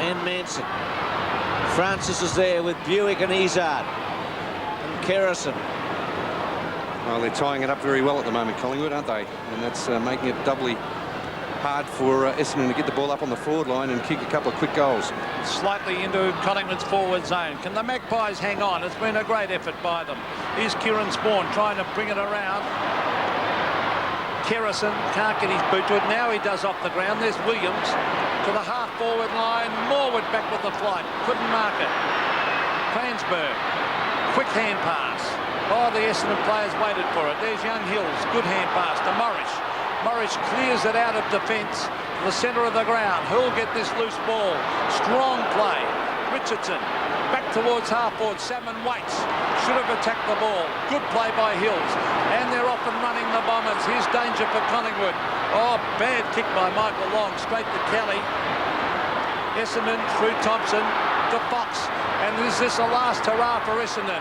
and Manson. Francis is there with Buick and Izard and Kerrison. Well, they're tying it up very well at the moment, Collingwood, aren't they? And that's making it doubly hard for Essendon to get the ball up on the forward line and kick a couple of quick goals. Slightly into Collingwood's forward zone. Can the Magpies hang on? It's been a great effort by them. Here's Kieran Spawn trying to bring it around. Kerrison can't get his boot to it. Now he does off the ground. There's Williams to the half-forward line. Morwood back with the flight. Couldn't mark it. Cransberg. Quick hand pass. Oh, the Essendon players waited for it. There's young Hills. Good hand pass to Morris. Morris clears it out of defence to the centre of the ground. Who'll get this loose ball? Strong play. Richardson back towards half-forward. Salmon waits. Should have attacked the ball. Good play by Hills. And they're off and running the Bombers. Here's danger for Collingwood. Oh, bad kick by Michael Long. Straight to Kelly. Essendon through Thompson to Fox. And is this a last hurrah for Essendon?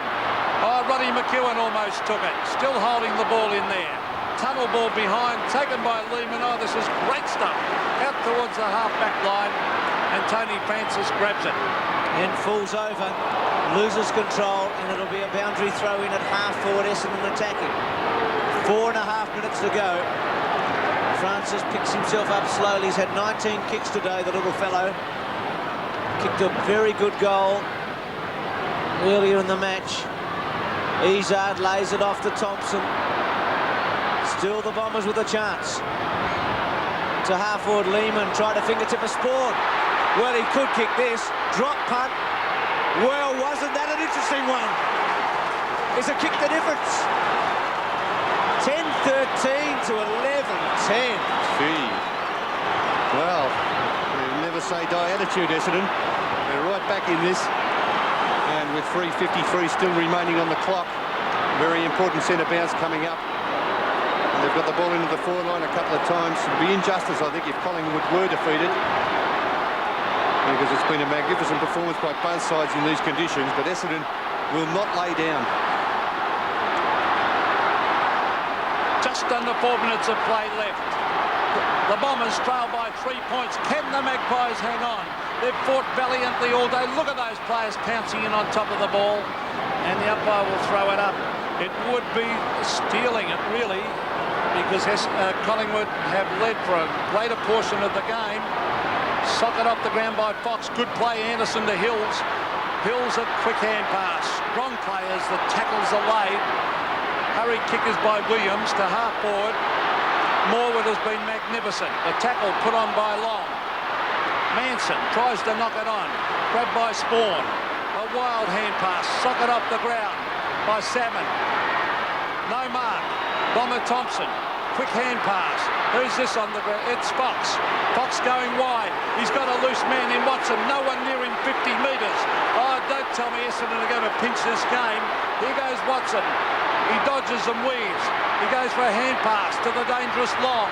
Oh, Roddy McEwen almost took it. Still holding the ball in there. Tunnel ball behind, taken by Lehman. Oh, this is great stuff. Out towards the half-back line. And Tony Francis grabs it. And falls over, loses control, and it'll be a boundary throw in at half-forward. Essendon attacking. 4.5 minutes to go. Francis picks himself up slowly. He's had 19 kicks today, the little fellow. Kicked a very good goal earlier in the match. Izard lays it off to Thompson. Still the Bombers with a chance. To half-forward Lehman, try to fingertip a Spawn. Well, he could kick this. Drop punt. Well, wasn't that an interesting one? Is a kick the difference? 10-13 to 11-10. Gee. Well, we'll never say die attitude, Essendon. They're right back in this. And with 3:53 still remaining on the clock, very important centre bounce coming up. And they've got the ball into the forward line a couple of times. It would be injustice, I think, if Collingwood were defeated, because it's been a magnificent performance by both sides in these conditions, but Essendon will not lay down. Just under 4 minutes of play left. The Bombers trail by 3 points. Can the Magpies hang on? They've fought valiantly all day. Look at those players pouncing in on top of the ball. And the umpire will throw it up. It would be stealing it, really, because Collingwood have led for a greater portion of the game. Socket off the ground by Fox. Good play, Anderson to Hills. Hills a quick hand pass. Strong players. The tackles are laid. Hurry kickers by Williams to half forward. Morwood has been magnificent. The tackle put on by Long. Manson tries to knock it on. Grabbed by Spawn. A wild hand pass. Socket off the ground by Salmon. No mark. Bomber Thompson. Quick hand pass. Who's this on the ground? It's Fox. Fox going wide. He's got a loose man in Watson. No one near him 50 metres. Oh, don't tell me Essendon are going to pinch this game. Here goes Watson. He dodges and weaves. He goes for a hand pass to the dangerous Long.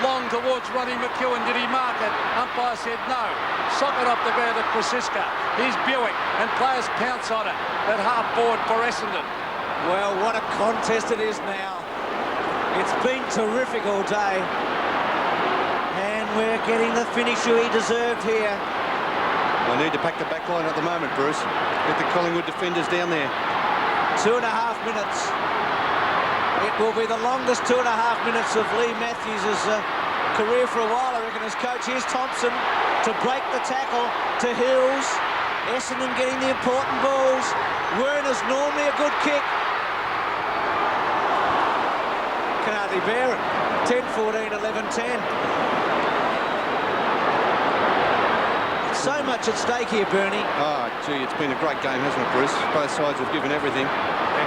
Long towards Roddy McEwen. Did he mark it? Umpire said no. Socket off the ground at Krasiska. Here's Buick, and players pounce on it at half forward for Essendon. Well, what a contest it is now. It's been terrific all day. And we're getting the finish he deserved here. I need to pack the back line at the moment, Bruce. Get the Collingwood defenders down there. 2.5 minutes. It will be the longest 2.5 minutes of Lee Matthews' career for a while, I reckon, as coach. Here's Thompson to break the tackle to Hills. Essendon getting the important balls. Werner's normally a good kick. Can hardly bear it. 10-14, 11-10. So much at stake here, Bernie. Oh, gee, it's been a great game, hasn't it, Bruce? Both sides have given everything.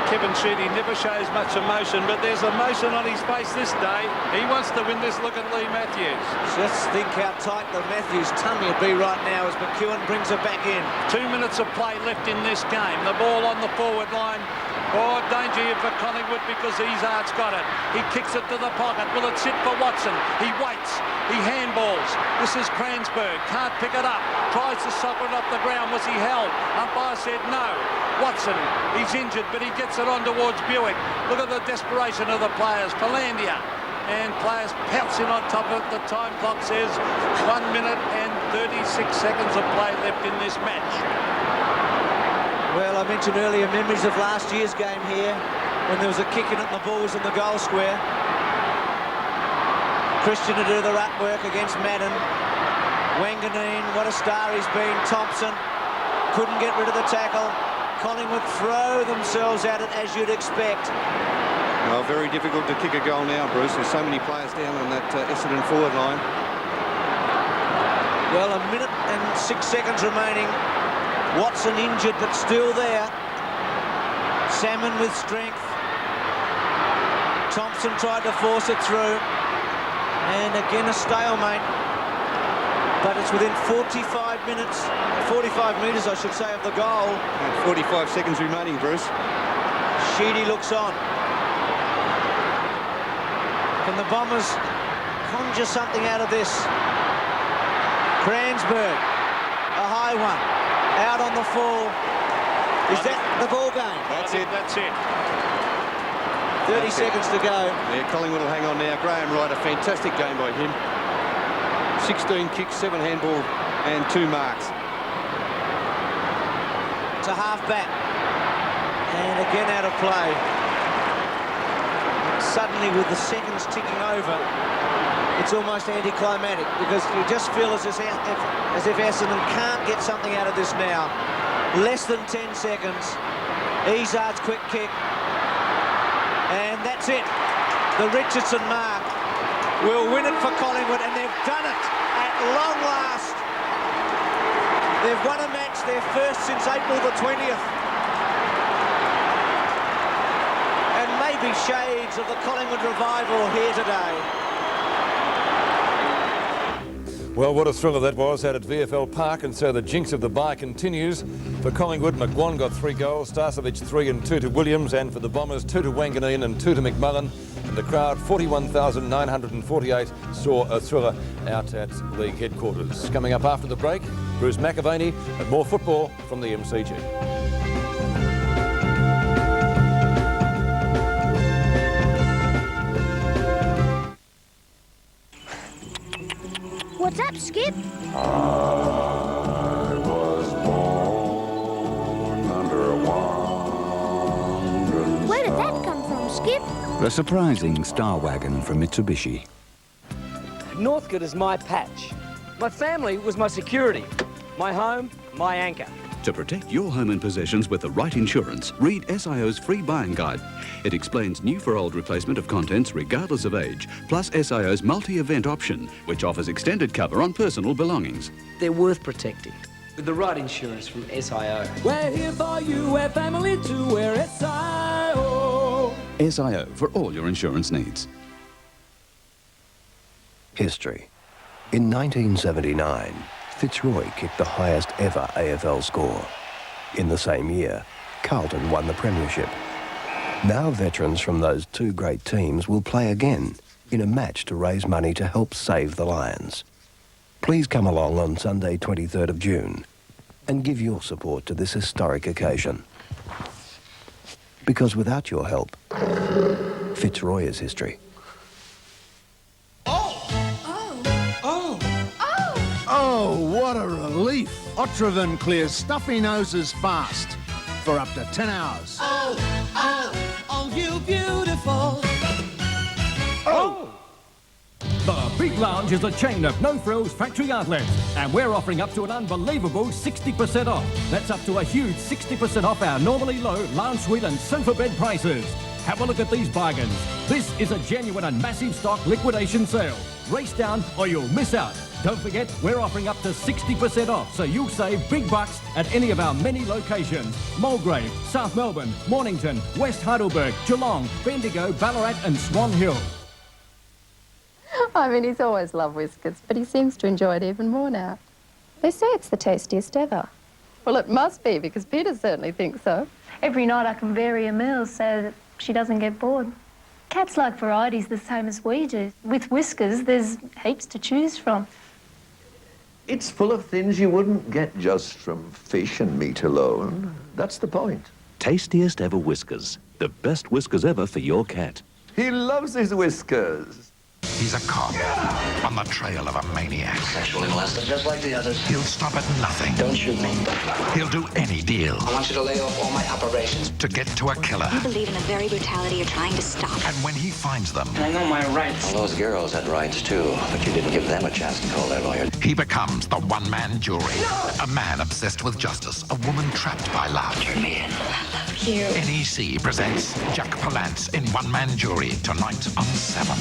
Kevin Sheedy never shows much emotion, but there's emotion on his face this day. He wants to win this. Look at Lee Matthews. Just think how tight the Matthews tummy will be right now as McEwen brings it back in. 2 minutes of play left in this game. The ball on the forward line. Oh, danger here for Collingwood because Izard's got it. He kicks it to the pocket. Will it sit for Watson? He waits. He handballs. This is Cransberg. Can't pick it up. Tries to soccer it off the ground. Was he held? Umpire said no. Watson, he's injured, but he gets it on towards Buick. Look at the desperation of the players. Palandia. And players pouncing on top of it. The time clock says 1 minute and 36 seconds of play left in this match. Well, I mentioned earlier memories of last year's game here when there was a kick in at the balls in the goal square. Christian to do the ruck work against Madden. Wanganeen, what a star he's been. Thompson couldn't get rid of the tackle. Collingwood throw themselves at it as you'd expect. Well, very difficult to kick a goal now, Bruce. There's so many players down on that Essendon forward line. Well, 1 minute and 6 seconds remaining. Watson injured, but still there. Salmon with strength. Thompson tried to force it through. And again, a stalemate. But it's within 45 minutes, 45 metres, I should say, of the goal. And 45 seconds remaining, Bruce. Sheedy looks on. Can the Bombers conjure something out of this? Cransberg, a high one. Out on the fall. Is that the ball game? That's it. That's it. 30 seconds to go. Yeah, Collingwood will hang on now. Graham Wright, a fantastic game by him. 16 kicks, 7 handball and 2 marks. To half back. And again out of play. Suddenly with the seconds ticking over, it's almost anticlimactic because you just feel as if Essendon can't get something out of this now. Less than 10 seconds. Izard's quick kick. And that's it. The Richardson mark will win it for Collingwood, and they've done it at long last. They've won a match, their first since April the 20th. And maybe shades of the Collingwood revival here today. Well, what a thriller that was out at VFL Park, and so the jinx of the bye continues. For Collingwood, McGuan got 3 goals, Starcevic 3 and 2 to Williams, and for the Bombers 2 to Wanganeen and 2 to McMullen. And the crowd, 41,948, saw a thriller out at league headquarters. Coming up after the break, Bruce McAvaney and more football from the MCG. What's up, Skip? I was born under a wandering Where did that come from, Skip? The surprising Star Wagon from Mitsubishi. Northcote is my patch. My family was my security. My home, my anchor. To protect your home and possessions with the right insurance, read SIO's free buying guide. It explains new for old replacement of contents regardless of age, plus SIO's multi-event option, which offers extended cover on personal belongings. They're worth protecting. With the right insurance from SIO. We're here for you, we're family too, we're SIO. SIO for all your insurance needs. History. In 1979, Fitzroy kicked the highest ever AFL score. In the same year, Carlton won the premiership. Now veterans from those 2 great teams will play again in a match to raise money to help save the Lions. Please come along on Sunday 23rd of June and give your support to this historic occasion. Because without your help, Fitzroy is history. Oh, what a relief. Otraven clears stuffy noses fast for up to 10 hours. Oh, you beautiful. The Big Lounge is a chain of no-frills factory outlets, and we're offering up to an unbelievable 60% off. That's up to a huge 60% off our normally low lounge suite and sofa bed prices. Have a look at these bargains. This is a genuine and massive stock liquidation sale. Race down or you'll miss out. Don't forget, we're offering up to 60% off, so you'll save big bucks at any of our many locations. Mulgrave, South Melbourne, Mornington, West Heidelberg, Geelong, Bendigo, Ballarat and Swan Hill. I mean, he's always loved Whiskers, but he seems to enjoy it even more now. They say it's the tastiest ever. Well, it must be, because Peter certainly thinks so. Every night I can vary her meals so that she doesn't get bored. Cats like varieties the same as we do. With Whiskers, there's heaps to choose from. It's full of things you wouldn't get just from fish and meat alone. That's the point. Tastiest ever Whiskers. The best Whiskers ever for your cat. He loves his Whiskers. He's a cop on the trail of a maniac. Sexually molested, just like the others. He'll stop at nothing. Don't shoot me. He'll do any deal I want you to lay off all my operations. to get to a killer. You believe in the very brutality you're trying to stop. And when he finds them, I know my rights. Well, those girls had rights too, but you didn't give them a chance to call their lawyer. he becomes the one-man jury. No! A man obsessed with justice, a woman trapped by love. Turn me in. I love you. NEC presents Jack Palance in One-Man Jury tonight on 7.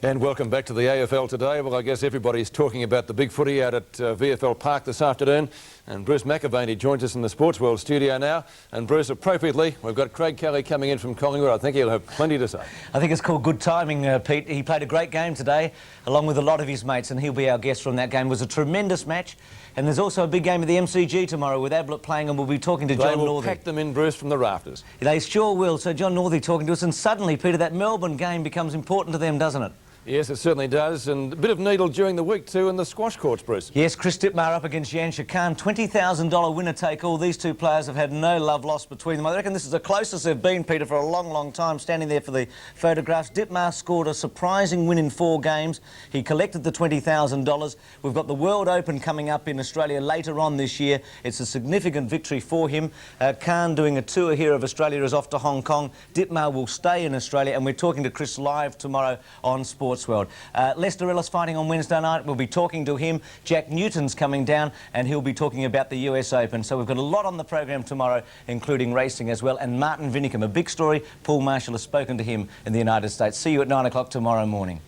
And welcome back to the AFL Today. Well, I guess everybody's talking about the big footy out at VFL Park this afternoon. And Bruce McAvaney joins us in the Sports World studio now. And Bruce, appropriately, we've got Craig Kelly coming in from Collingwood. I think he'll have plenty to say. I think it's called good timing, Pete. He played a great game today, along with a lot of his mates, and he'll be our guest from that game. It was a tremendous match. And there's also a big game at the MCG tomorrow with Adelaide playing, and we'll be talking to John Northey. They will pack them in, Bruce, from the rafters. They sure will. So John Northey talking to us, and suddenly, Peter, that Melbourne game becomes important to them, doesn't it? Yes, it certainly does. And a bit of needle during the week too in the squash courts, Bruce. Yes, Chris Dittmar up against Jan Shakan. $20,000 winner-take-all. These two players have had no love lost between them. I reckon this is the closest they've been, Peter, for a long, long time, standing there for the photographs. Dittmar scored a surprising win in 4 games. He collected the $20,000. We've got the World Open coming up in Australia later on this year. It's a significant victory for him. Khan doing a tour here of Australia is off to Hong Kong. Dittmar will stay in Australia, and we're talking to Chris live tomorrow on Sports World. Lester Ellis fighting on Wednesday night. We'll be talking to him. Jack Newton's coming down, and he'll be talking about the US Open. So we've got a lot on the program tomorrow, including racing as well. And Martin Vinicum, a big story. Paul Marshall has spoken to him in the United States. See you at 9 o'clock tomorrow morning.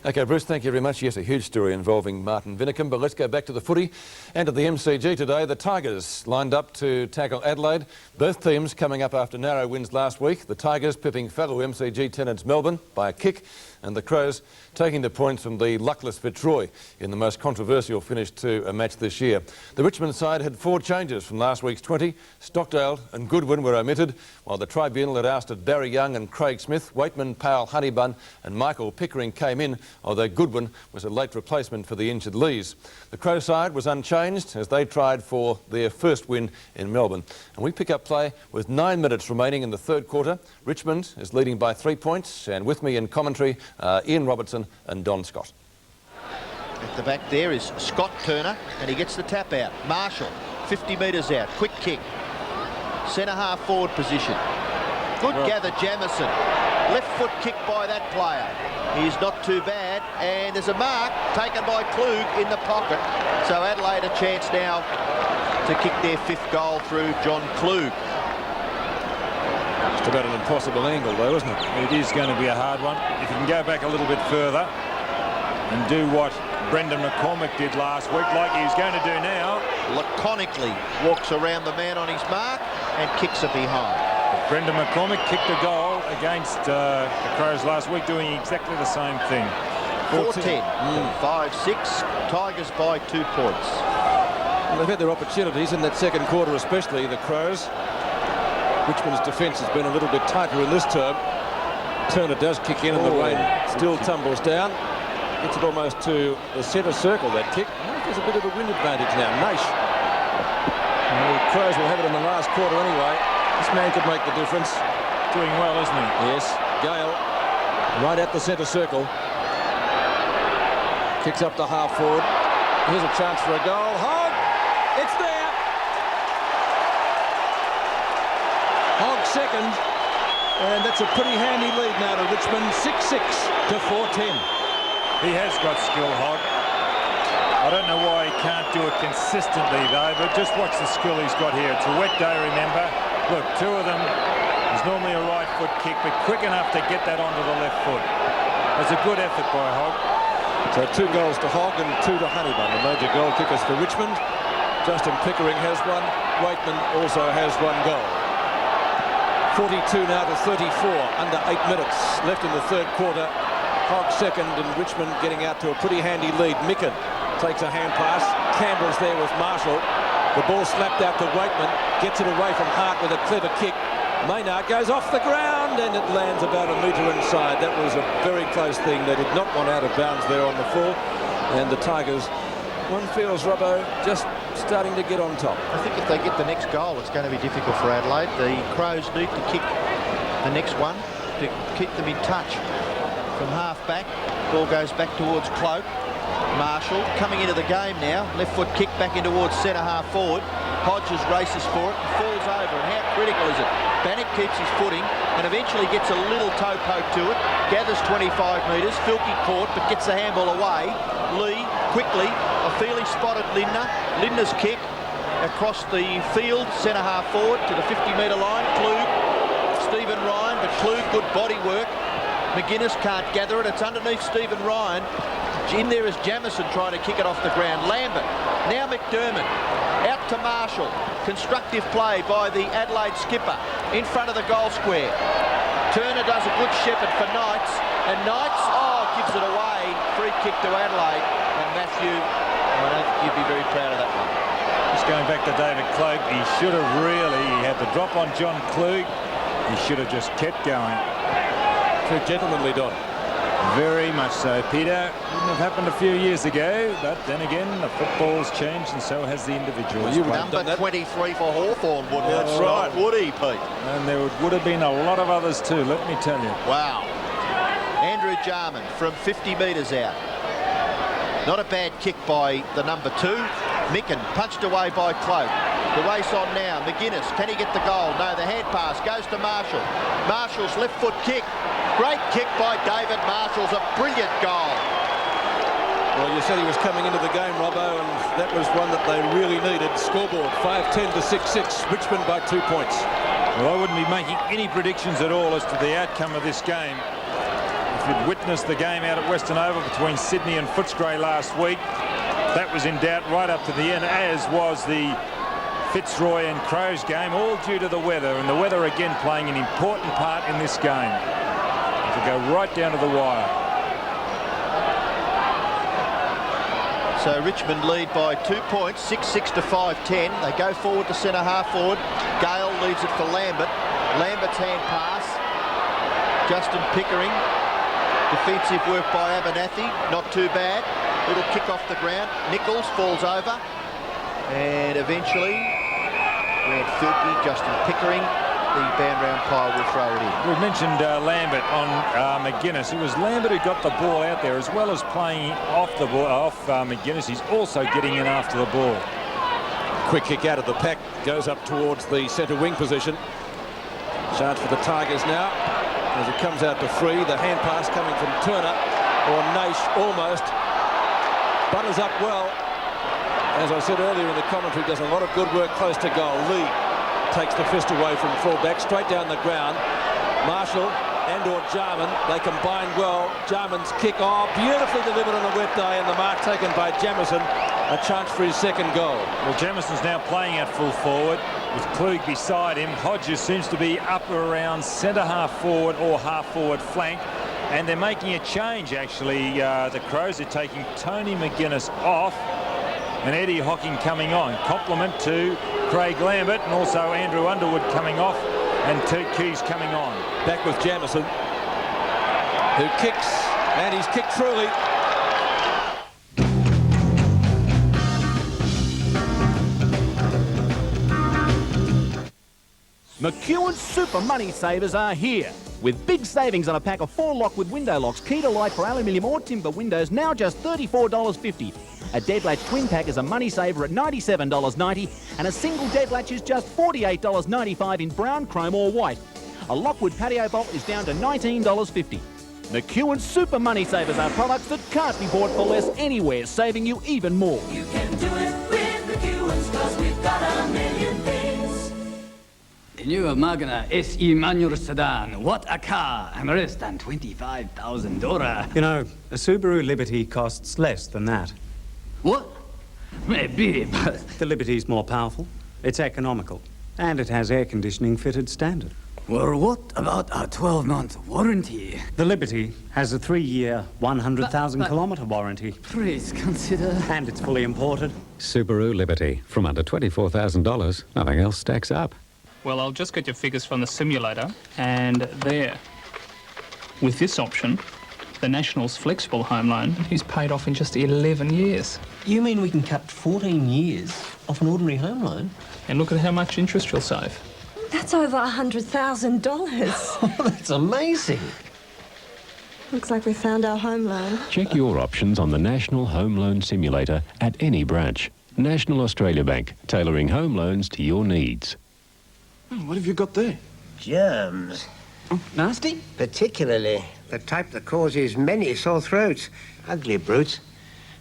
OK, Bruce, thank you very much. Yes, a huge story involving Martin Vinicum, but let's go back to the footy and to the MCG today. The Tigers lined up to tackle Adelaide. Both teams coming up after narrow wins last week. The Tigers pipping fellow MCG tenants Melbourne by a kick, and the Crows taking the points from the luckless Fitzroy in the most controversial finish to a match this year. The Richmond side had 4 changes from last week's 20. Stockdale and Goodwin were omitted, while the Tribunal had ousted Barry Young and Craig Smith. Waitman, Powell, Honeybun and Michael Pickering came in, although Goodwin was a late replacement for the injured Lees. The Crow side was unchanged as they tried for their first win in Melbourne. And we pick up play with 9 minutes remaining in the third quarter. Richmond is leading by 3 points, and with me in commentary, Ian Robertson and Don Scott. At the back there is Scott Turner, and he gets the tap out. Marshall, 50 metres out, quick kick. Centre half forward position. Good gather, Jamison. Left foot kick by that player. He's not too bad, and there's a mark taken by Klug in the pocket. So Adelaide a chance now to kick their 5th goal through John Klug. Just about an impossible angle though, isn't it? It is going to be a hard one. If you can go back a little bit further and do what Brendan McCormick did last week, like he's going to do now. Laconically walks around the man on his mark and kicks it behind. Brendan McCormick kicked a goal against the Crows last week, doing exactly the same thing. 4-10, 5-6, Tigers by 2 points. Well, they've had their opportunities in that second quarter, especially the Crows. Richmond's defence has been a little bit tighter in this term. Turner does kick in and the rain still tumbles down. Gets it almost to the centre circle, that kick. I wonder if there's a bit of a wind advantage now. Nash. The Crows will have it in the last quarter anyway. This man could make the difference. Doing well, isn't he? Yes. Gale, right at the centre circle. Kicks up to half forward. Here's a chance for a goal. Hogg! It's there! Hogg second. And that's a pretty handy lead now to Richmond. 6-6 to 4-10. He has got skill, Hogg. I don't know why he can't do it consistently, though, but just watch the skill he's got here. It's a wet day, remember. Look, 2 of them. There's normally a right foot kick, but quick enough to get that onto the left foot. That's a good effort by Hogg. So 2 goals to Hogg and 2 to Honeybun, the major goal kickers for Richmond. Justin Pickering has one. Waitman also has 1 goal. 42 now to 34, under 8 minutes left in the third quarter. Hogg second and Richmond getting out to a pretty handy lead. Micken takes a hand pass. Campbell's there with Marshall. The ball slapped out to Waitman. Gets it away from Hart with a clever kick. Maynard goes off the ground and it lands about a metre inside. That was a very close thing. They did not want out of bounds there on the full. And the Tigers, one feels, Robbo, just starting to get on top. I think if they get the next goal, it's going to be difficult for Adelaide. The Crows need to kick the next one to keep them in touch. From half back, ball goes back towards Cloak. Marshall coming into the game now. Left foot kick back in towards centre half forward. Hodges races for it, falls over, and how critical is it? Bannock keeps his footing and eventually gets a little toe poke to it, gathers 25 metres, Filkey caught but gets the handball away. Lee quickly, Ofili spotted Lindner. Lindner's kick across the field, centre half forward to the 50-metre line. Klug, Stephen Ryan, but Klug, good body work. McGuinness can't gather it, it's underneath Stephen Ryan. In there is Jamison trying to kick it off the ground. Lambert, now McDermott, out to Marshall. Constructive play by the Adelaide skipper in front of the goal square. Turner does a good shepherd for Knights, and Knights, gives it away. Free kick to Adelaide, and Matthew, I don't think you'd be very proud of that one. Just going back to David Cloak, he should have he had the drop on John Klug. He should have just kept going. Too gentlemanly, Don. Very much so, Peter. Wouldn't have happened a few years ago, but then again, the football's changed and so has the individuals. Number 23 for Hawthorn wouldn't have stopped, would he, Pete? And there would have been a lot of others too, let me tell you. Wow. Andrew Jarman from 50 metres out. Not a bad kick by the number 2. Micken punched away by Cloak. The race on now. McGuinness, can he get the goal? No, the hand pass goes to Marshall. Marshall's left foot kick. Great kick by David Marshall's a brilliant goal. Well, you said he was coming into the game, Robbo, and that was one that they really needed. Scoreboard 5-10 to 6-6. Richmond by 2 points. Well, I wouldn't be making any predictions at all as to the outcome of this game. If you'd witnessed the game out at Western Oval between Sydney and Footscray last week, that was in doubt right up to the end, as was the Fitzroy and Crows game, all due to the weather, and the weather again playing an important part in this game. To go right down to the wire. So Richmond lead by 2 points, 6-6 to 5-10. They go forward to centre half forward. Gale leaves it for Lambert. Lambert's hand pass. Justin Pickering. Defensive work by Abernathy, not too bad. Little kick off the ground. Nichols falls over. And eventually, Grant Filkey, Justin Pickering. The band round pile will throw it in. We mentioned Lambert on McGuinness. It was Lambert who got the ball out there, as well as playing off the ball, McGuinness. He's also getting in after the ball. Quick kick out of the pack, goes up towards the centre wing position. Chance for the Tigers now as it comes out to free. The hand pass coming from Turner, or Naish almost. Butters up well. As I said earlier in the commentary, does a lot of good work close to goal. Lee takes the fist away from full-back, straight down the ground. Marshall and/or Jarman, they combine well. Jarman's kick, beautifully delivered on a wet day, and the mark taken by Jamison. A chance for his second goal. Well, Jamison's now playing at full forward with Klug beside him. Hodges seems to be up around centre half forward or half forward flank, and they're making a change actually. The Crows are taking Tony McGuinness off and Eddie Hocking coming on. Compliment to Craig Lambert, and also Andrew Underwood coming off and Keys coming on. Back with Jamison, who kicks, and he's kicked truly. McEwen's Super Money Savers are here. With big savings on a pack of 4 Lockwood window locks, key to light for aluminium or timber windows, now just $34.50. A dead latch twin pack is a money saver at $97.90, and a single dead latch is just $48.95 in brown, chrome or white. A Lockwood patio bolt is down to $19.50. McEwen's Super Money Savers are products that can't be bought for less anywhere, saving you even more. You can do it with McEwen's, 'cause we've got a million things. The new Magna SE manual sedan. What a car! And less than $25,000. You know, a Subaru Liberty costs less than that. What? Maybe, but... The Liberty's more powerful, it's economical, and it has air conditioning fitted standard. Well, what about a 12-month warranty? The Liberty has a 3-year, 100,000-kilometre warranty. Please consider... And it's fully imported. Subaru Liberty. From under $24,000, nothing else stacks up. Well, I'll just get your figures from the simulator, and there. With this option, the National's flexible home loan is paid off in just 11 years. You mean we can cut 14 years off an ordinary home loan? And look at how much interest you'll save. That's over $100,000. Oh, that's amazing. Looks like we found our home loan. Check your options on the National Home Loan Simulator at any branch. National Australia Bank, tailoring home loans to your needs. What have you got there? Germs. Nasty? Particularly the type that causes many sore throats. Ugly brutes.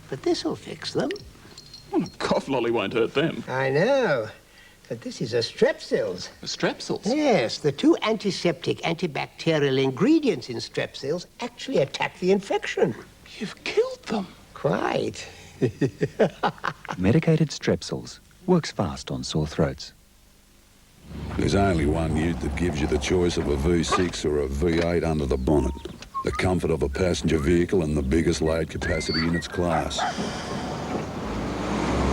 But this'll fix them. Well, a cough lolly won't hurt them. I know. But this is a Strepsils. A Strepsils? Yes. The two antiseptic, antibacterial ingredients in Strepsils actually attack the infection. You've killed them. Quite. Medicated Strepsils. Works fast on sore throats. There's only one ute that gives you the choice of a V6 or a V8 under the bonnet. The comfort of a passenger vehicle and the biggest load capacity in its class.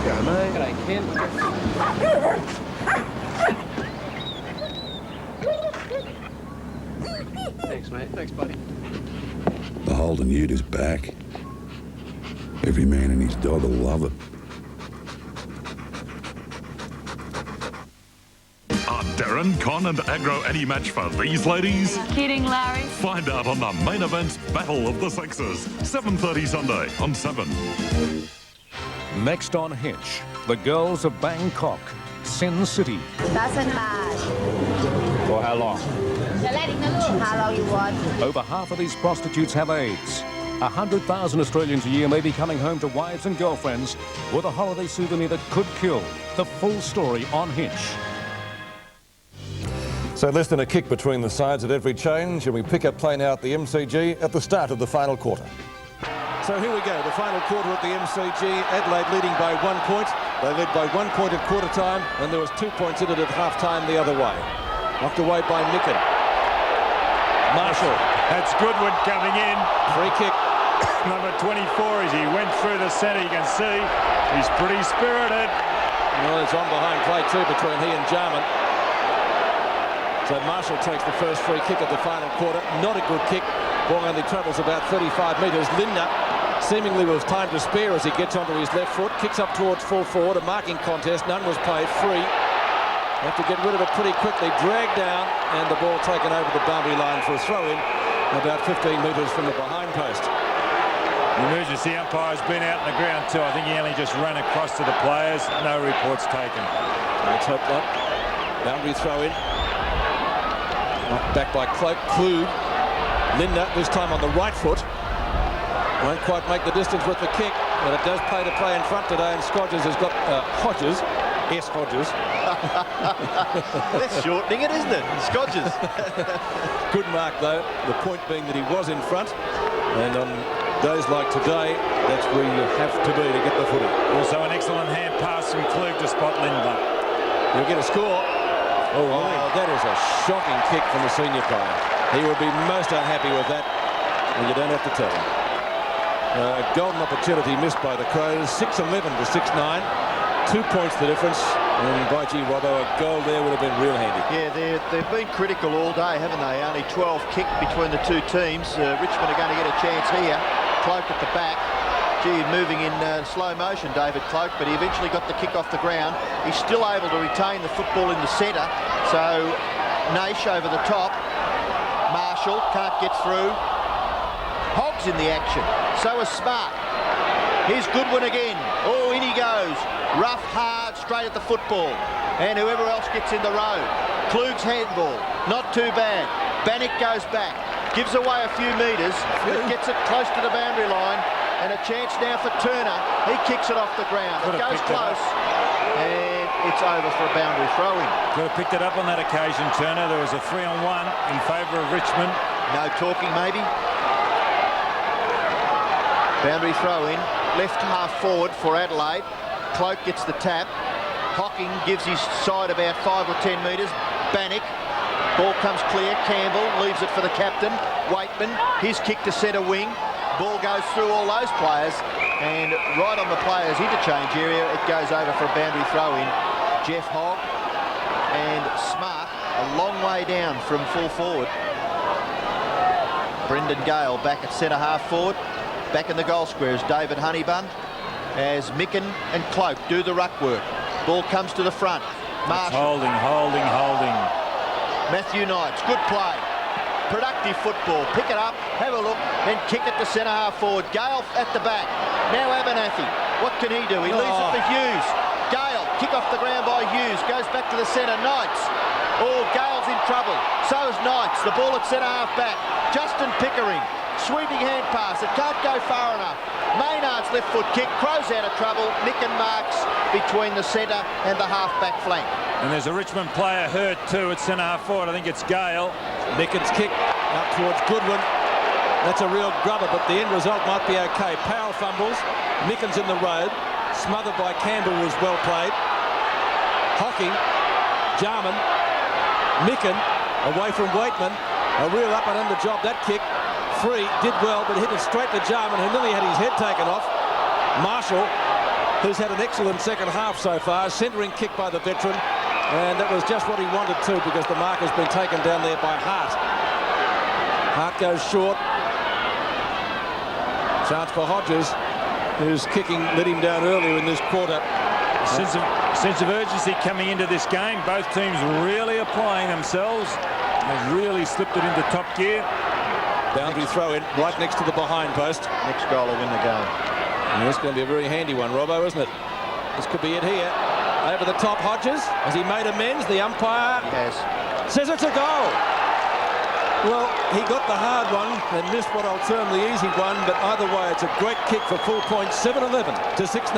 Go, mate. G'day, Ken. Thanks, mate. Thanks, buddy. The Holden ute is back. Every man and his dog will love it. Are Darren, Con and Agro any match for these ladies? Kidding, Larry. Find out on the main event Battle of the Sexes, 7:30 Sunday on 7. Next on Hinch, the girls of Bangkok, Sin City. Doesn't matter. For how long? How long you want? Over half of these prostitutes have AIDS. 100,000 Australians a year may be coming home to wives and girlfriends with a holiday souvenir that could kill. The full story on Hinch. So less than a kick between the sides at every change, and we pick up play now at the MCG at the start of the final quarter. So here we go, the final quarter at the MCG. Adelaide leading by 1 point. They led by 1 point at quarter time, and there was 2 points in it at half time the other way. Knocked away by Micken. Marshall. That's Goodwin coming in. Free kick. Number 24, as he went through the centre, you can see he's pretty spirited. Well, it's on behind play too between he and Jarman. So Marshall takes the first free kick of the final quarter. Not a good kick. Ball only travels about 35 metres. Lindner seemingly with time to spare as he gets onto his left foot. Kicks up towards full forward. A marking contest. None was played. Free. Have to get rid of it pretty quickly. Dragged down and the ball taken over the boundary line for a throw-in about 15 metres from the behind post. The emergency umpire's been out on the ground too. I think he only just ran across to the players. No reports taken. Let's hope not. Boundary throw-in. Knocked back by Klug. Lindner, this time on the right foot. Won't quite make the distance with the kick, but it does pay to play in front today, and Hodges has got Hodges. Yes, Hodges. That's shortening it, isn't it? Scodges. Good mark, though. The point being that he was in front, and on days like today, that's where you have to be to get the footy. Also an excellent hand pass from Klug to spot Lindner. He'll get a score. Oh, that is a shocking kick from the senior player. He would be most unhappy with that, and you don't have to tell him. A golden opportunity missed by the Crows. 6-11 to 6-9. 2 points the difference, and by gee, Robbo, a goal there would have been real handy. Yeah, they've been critical all day, haven't they? Only 12 kicked between the two teams. Richmond are going to get a chance here. Cloak at the back. Gee, moving in slow motion, David Cloak, but he eventually got the kick off the ground. He's still able to retain the football in the centre. So, Naish over the top. Marshall can't get through. Hogg's in the action. So is Smart. Here's Goodwin again. Oh, in he goes. Rough, hard, straight at the football. And whoever else gets in the road. Klug's handball. Not too bad. Bannock goes back. Gives away a few metres, but gets it close to the boundary line. And a chance now for Turner. He kicks it off the ground. It goes close. And it's over for a boundary throw-in. Could have picked it up on that occasion, Turner. There was a 3-on-1 in favour of Richmond. No talking, maybe. Boundary throw-in. Left half forward for Adelaide. Cloak gets the tap. Hocking gives his side about 5 or 10 metres. Bannock. Ball comes clear. Campbell leaves it for the captain. Waitman. His kick to centre wing. Ball goes through all those players. And right on the players' interchange area, it goes over for a boundary throw-in. Jeff Hogg and Smart a long way down from full forward. Brendan Gale back at centre half forward. Back in the goal square is David Honeybun as Micken and Cloak do the ruck work. Ball comes to the front. Marshall. Holding. Matthew Knights, good play. Productive football. Pick it up, have a look, and kick it to centre half forward. Gale at the back. Now Abernathy. What can he do? He leaves it for Hughes. Gale, kick off the ground by Hughes. Goes back to the centre. Knights. Oh, Gale's in trouble. So is Knights. The ball at centre half back. Justin Pickering. Sweeping hand pass. It can't go far enough. Maynard's left foot kick. Crows out of trouble. Micken marks between the centre and the half-back flank. And there's a Richmond player hurt too at centre half forward. I think it's Gale. Micken's kick out towards Goodwin. That's a real grubber, but the end result might be okay. Powell fumbles. Micken's in the road. Smothered by Campbell was well played. Hocking. Jarman. Micken away from Waitman. A real up and under job. That kick. Free. Did well, but hit it straight to Jarman, who nearly had his head taken off. Marshall, who's had an excellent second half so far. Centering kick by the veteran. And that was just what he wanted to, because the mark has been taken down there by Hart. Hart goes short. Chance for Hodges, whose kicking let him down earlier in this quarter. Sense of urgency coming into this game. Both teams really applying themselves. They've really slipped it into top gear. Boundary throw in right next to the behind post. Next goal will win the game. And this is going to be a very handy one, Robbo, isn't it? This could be it here. Over the top, Hodges. Has he made amends? The umpire says it's a goal. Well, he got the hard one and missed what I'll term the easy one, but either way, it's a great kick for full point, 7-11 to 6-9.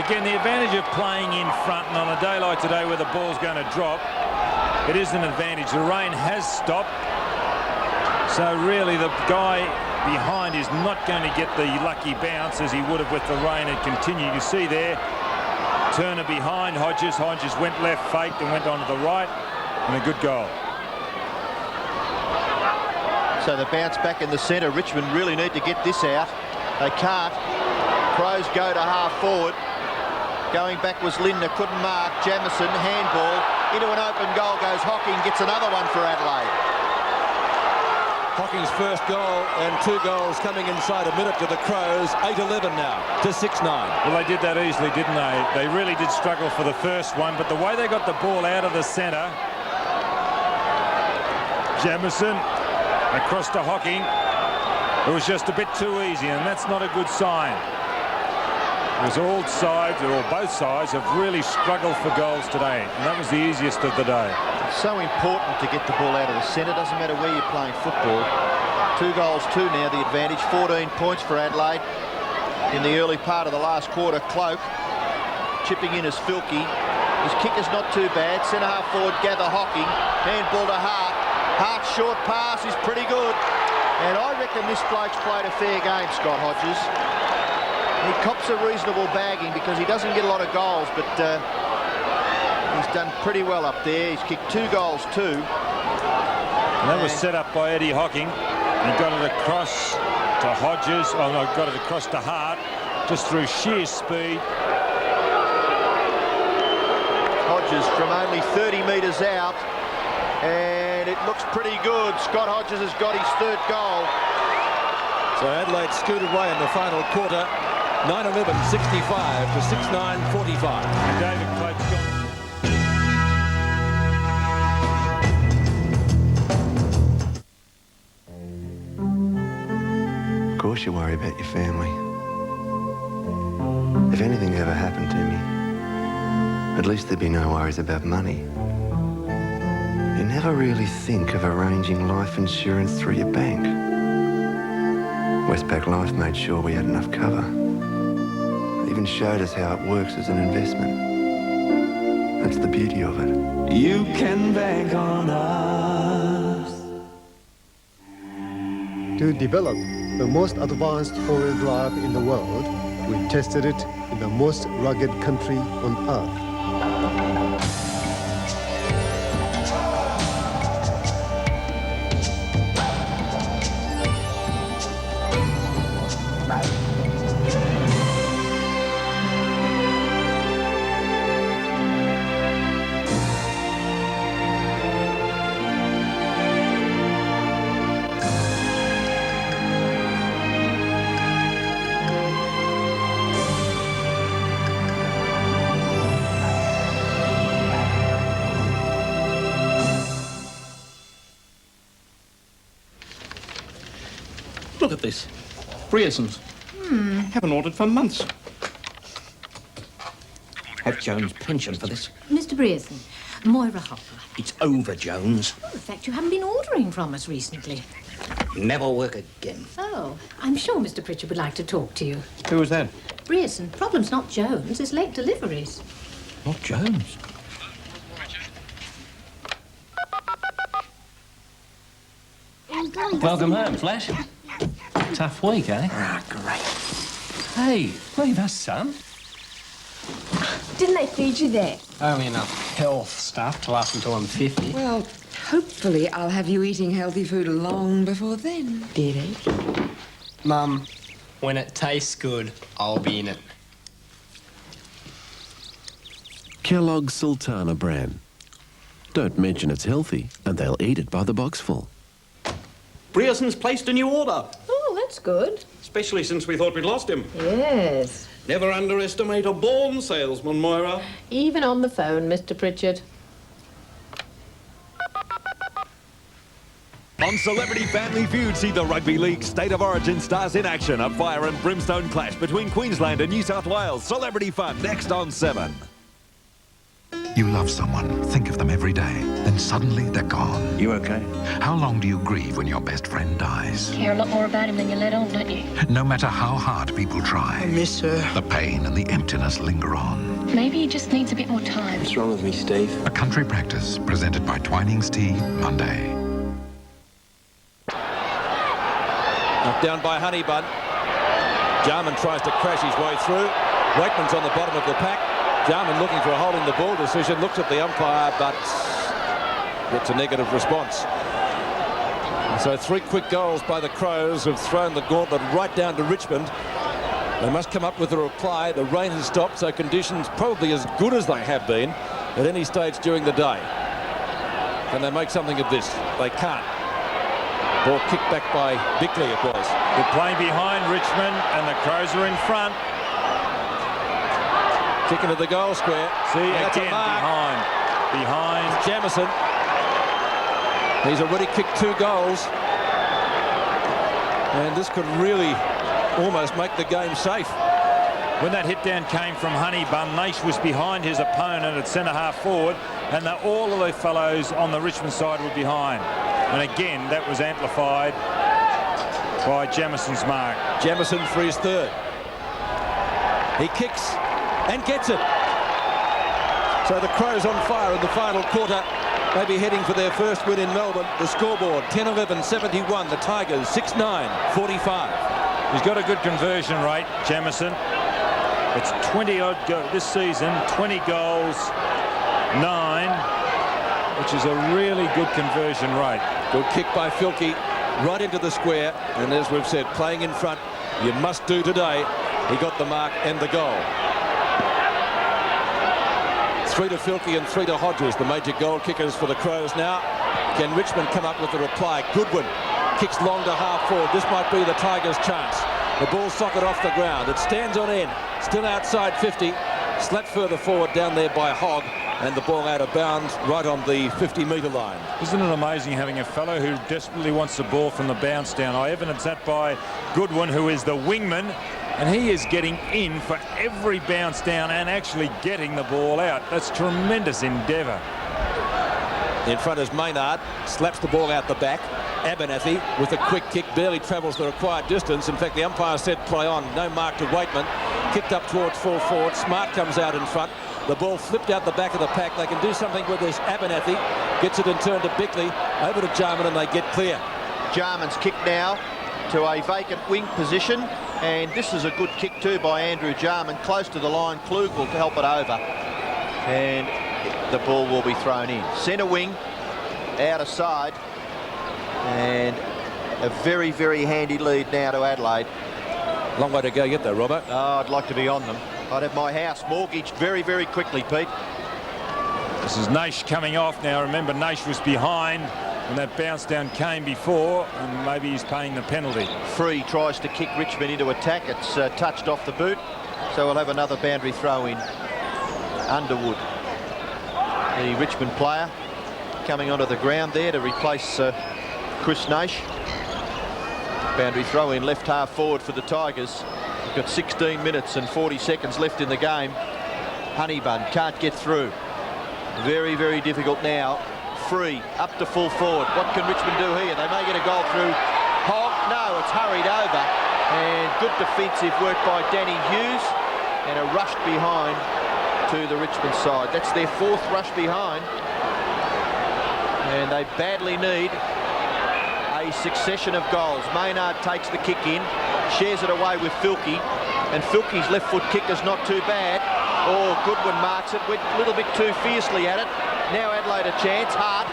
Again, the advantage of playing in front, and on a day like today where the ball's going to drop, it is an advantage. The rain has stopped, so really the guy behind is not going to get the lucky bounce as he would have with the rain and continue. You see there, Turner behind Hodges. Hodges went left, faked, and went on to the right, and a good goal. So the bounce back in the centre. Richmond really need to get this out. They can't. Crows go to half forward. Going back was Lindner, couldn't mark. Jamieson, handball. Into an open goal goes Hocking, gets another one for Adelaide. Hocking's first goal and 2 goals coming inside a minute to the Crows. 8-11 now to 6-9. Well, they did that easily, didn't they? They really did struggle for the first one, but the way they got the ball out of the centre, Jamieson across to Hocking, it was just a bit too easy, and that's not a good sign. Because all sides, or both sides, have really struggled for goals today, and that was the easiest of the day. It's so important to get the ball out of the centre. Doesn't matter where you're playing football. 2 goals, 2 now, the advantage. 14 points for Adelaide. In the early part of the last quarter, Cloak chipping in as Filkey. His kick is not too bad. Centre half forward, Gather Hocking. Handball to Hart. Hart's short pass is pretty good. And I reckon this bloke's played a fair game, Scott Hodges. He cops a reasonable bagging because he doesn't get a lot of goals, but he's done pretty well up there. He's kicked 2 goals, 2. And that was set up by Eddie Hocking. He got it across to Hodges. Oh no, got it across to Hart, just through sheer speed. Hodges from only 30 metres out, and it looks pretty good. Scott Hodges has got his 3rd goal. So Adelaide scooted away in the final quarter. 9-11, 65 to 6-9, 45. And David Cloak's gone. Of course you worry about your family. If anything ever happened to me, at least there'd be no worries about money. You never really think of arranging life insurance through your bank. Westpac Life made sure we had enough cover. They even showed us how it works as an investment. That's the beauty of it. You can bank on us. To develop the most advanced four-wheel drive in the world, we tested it in the most rugged country on earth. Look at this. Brierson's. Haven't ordered for months. Have Jones' pension for this. Mr. Brierson, Moira Hopper. It's over, Jones. Oh, in fact, you haven't been ordering from us recently. Never work again. Oh, I'm sure Mr. Pritchard would like to talk to you. Who was that? Brierson, problem's not Jones, it's late deliveries. Not Jones. Welcome home, Flash. Tough week, eh? Ah, great. Hey, leave us, son. Didn't they feed you there? Only enough health stuff to last until I'm 50. Well, hopefully I'll have you eating healthy food long before then. Dearie. Mum, when it tastes good, I'll be in it. Kellogg's Sultana bran. Don't mention it's healthy, and they'll eat it by the boxful. Brierson's placed a new order. Oh, that's good. Especially since we thought we'd lost him. Yes. Never underestimate a born salesman, Moira. Even on the phone, Mr. Pritchard. On Celebrity Family Feud, see the Rugby League State of Origin stars in action. A fire and brimstone clash between Queensland and New South Wales. Celebrity Fun, next on 7. You love someone, think of them every day, then suddenly they're gone. You okay? How long do you grieve when your best friend dies? Care a lot more about him than you let on, don't you? No matter how hard people try, I miss her. the pain and the emptiness linger on. Maybe he just needs a bit more time. What's wrong with me, Steve? A Country Practice, presented by Twinings Tea, Monday. Knocked down by Honeybun. Jarman tries to crash his way through. Wakeman's on the bottom of the pack. Jarman looking for a holding the ball decision, looks at the umpire, but gets a negative response. And so 3 quick goals by the Crows have thrown the gauntlet right down to Richmond. They must come up with a reply. The rain has stopped, so conditions probably as good as they have been at any stage during the day. Can they make something of this? They can't. Ball kicked back by Bickley, it was. They're playing behind Richmond, and the Crows are in front. Kick into the goal square. See, That's again, behind. Jamison. He's already kicked 2 goals. And this could really almost make the game safe. When that hit down came from Honeybun, Naish was behind his opponent at centre-half forward, and all of the fellows on the Richmond side were behind. And again, that was amplified by Jamison's mark. Jamison for his 3rd. He kicks and gets it. So the Crows on fire in the final quarter. Maybe heading for their first win in Melbourne. The scoreboard 10-11-71. The Tigers 6-9-45. He's got a good conversion rate, Jamison. It's 20-odd this season, 20 goals, 9, which is a really good conversion rate. Good kick by Filkey right into the square. And as we've said, playing in front, you must do today. He got the mark and the goal. 3 to Filkey and 3 to Hodges, the major goal kickers for the Crows now. Can Richmond come up with a reply? Goodwin kicks long to half forward. This might be the Tigers' chance. The ball socket off the ground. It stands on end. Still outside 50. Slapped further forward down there by Hogg. And the ball out of bounds right on the 50-metre line. Isn't it amazing having a fellow who desperately wants the ball from the bounce down? Evidence that by Goodwin, who is the wingman. And he is getting in for every bounce down and actually getting the ball out. That's tremendous endeavour. In front is Maynard, slaps the ball out the back. Abernathy with a quick kick, barely travels the required distance. In fact, the umpire said play on. No mark to Waitman. Kicked up towards full forward. Smart comes out in front. The ball flipped out the back of the pack. They can do something with this. Abernathy gets it and turned to Bickley. Over to Jarman and they get clear. Jarman's kick now to a vacant wing position. And this is a good kick too by Andrew Jarman. Close to the line. Klug will help it over. And the ball will be thrown in. Centre wing, out of side. And a very, very handy lead now to Adelaide. Long way to go yet though, Robert. Oh, I'd like to be on them. I'd have my house mortgaged very, very quickly, Pete. This is Naish coming off now. Remember, Naish was behind when that bounce down came before, and maybe he's paying the penalty. Free tries to kick Richmond into attack. It's touched off the boot, so we'll have another boundary throw in. Underwood, the Richmond player, coming onto the ground there to replace Chris Naish. Boundary throw in left half forward for the Tigers. We've got 16 minutes and 40 seconds left in the game. Honeybun can't get through. Very, very difficult now. Free up to full forward. What can Richmond do here? They may get a goal through Hogg. No, it's hurried over. And good defensive work by Danny Hughes. And a rush behind to the Richmond side. That's their fourth rush behind. And they badly need a succession of goals. Maynard takes the kick in, shares it away with Filkey, and Filkey's left foot kick is not too bad. Oh, Goodwin marks it, went a little bit too fiercely at it. Now Adelaide a chance, Hart,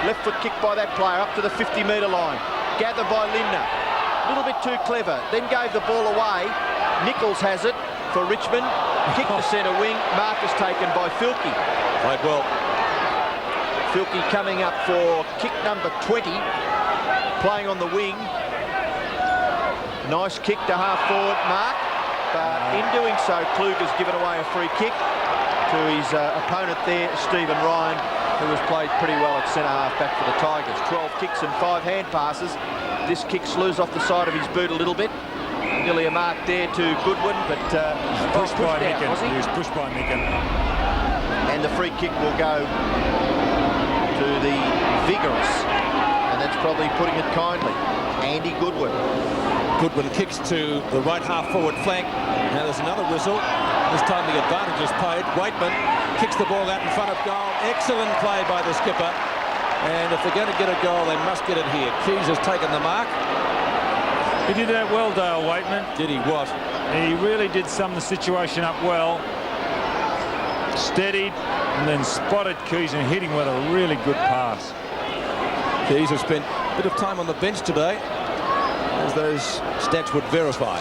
left foot kick by that player up to the 50-metre line. Gathered by Lindner, a little bit too clever, then gave the ball away. Nichols has it for Richmond, kick to centre wing, mark is taken by Filkey. Played well. Filkey coming up for kick number 20. Playing on the wing. Nice kick to half forward mark, but in doing so Klug has given away a free kick to his opponent there, Stephen Ryan, who has played pretty well at centre half back for the Tigers. 12 kicks and 5 hand passes. This kick slews off the side of his boot a little bit. Nearly a mark there to Goodwin, but pushed by Micken. He was pushed by Micken. And the free kick will go to the Vigorous. That's probably putting it kindly. Andy Goodwin. Goodwin kicks to the right half forward flank. Now there's another whistle. This time the advantage is paid. Waitman kicks the ball out in front of goal. Excellent play by the skipper. And if they're going to get a goal, they must get it here. Keys has taken the mark. He did that well, Dale Waitman. Did he what? He really did sum the situation up well. Steadied and then spotted Keys and hit him with a really good pass. Keys has spent a bit of time on the bench today, as those stats would verify.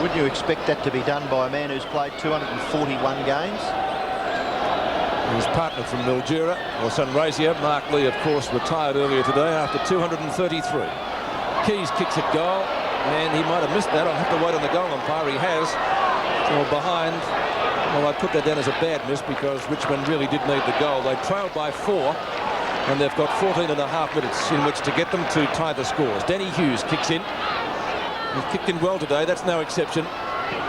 Wouldn't you expect that to be done by a man who's played 241 games? His partner from Mildura, or Sunraysia, Mark Lee, of course, retired earlier today after 233. Keys kicks at goal, and he might have missed that. I'll have to wait on the goal umpire. He has. So behind. Well, I put that down as a bad miss because Richmond really did need the goal. They trailed by 4. And they've got 14 and a half minutes in which to get them to tie the scores. Danny Hughes kicks in. He's kicked in well today. That's no exception.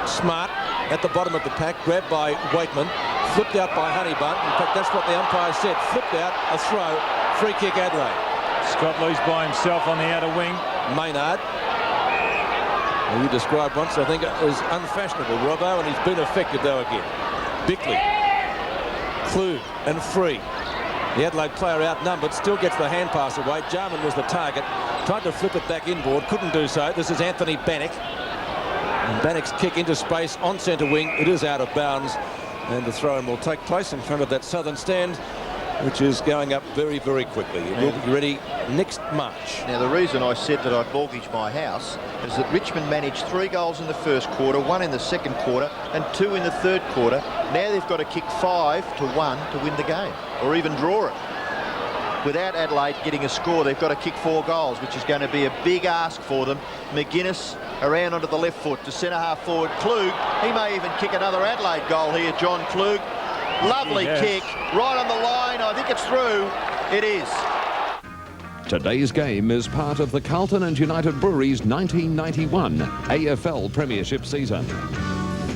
Smart at the bottom of the pack. Grabbed by Waitman. Flipped out by Honeybun. In fact, that's what the umpire said. Flipped out. A throw. Free kick Adelaide. Scott Lee's by himself on the outer wing. Maynard. Well, you described once, I think, as unfashionable, Robbo, and he's been effective, though, again. Bickley. Klug and Free. The Adelaide player outnumbered, still gets the hand pass away. Jarman was the target. Tried to flip it back inboard, couldn't do so. This is Anthony Bannock. And Bannock's kick into space on centre wing. It is out of bounds. And the throw-in will take place in front of that southern stand, which is going up very, very quickly. It will be ready next March. Now, the reason I said that I'd mortgage my house is that Richmond managed 3 goals in the first quarter, 1 in the second quarter, and 2 in the third quarter. Now they've got to kick 5-1 to win the game, or even draw it. Without Adelaide getting a score, they've got to kick 4 goals, which is going to be a big ask for them. McGuinness around onto the left foot to centre half forward. Klug, he may even kick another Adelaide goal here, John Klug. Lovely kick, right on the line. I think it's through. It is. Today's game is part of the Carlton and United Breweries 1991 AFL Premiership season.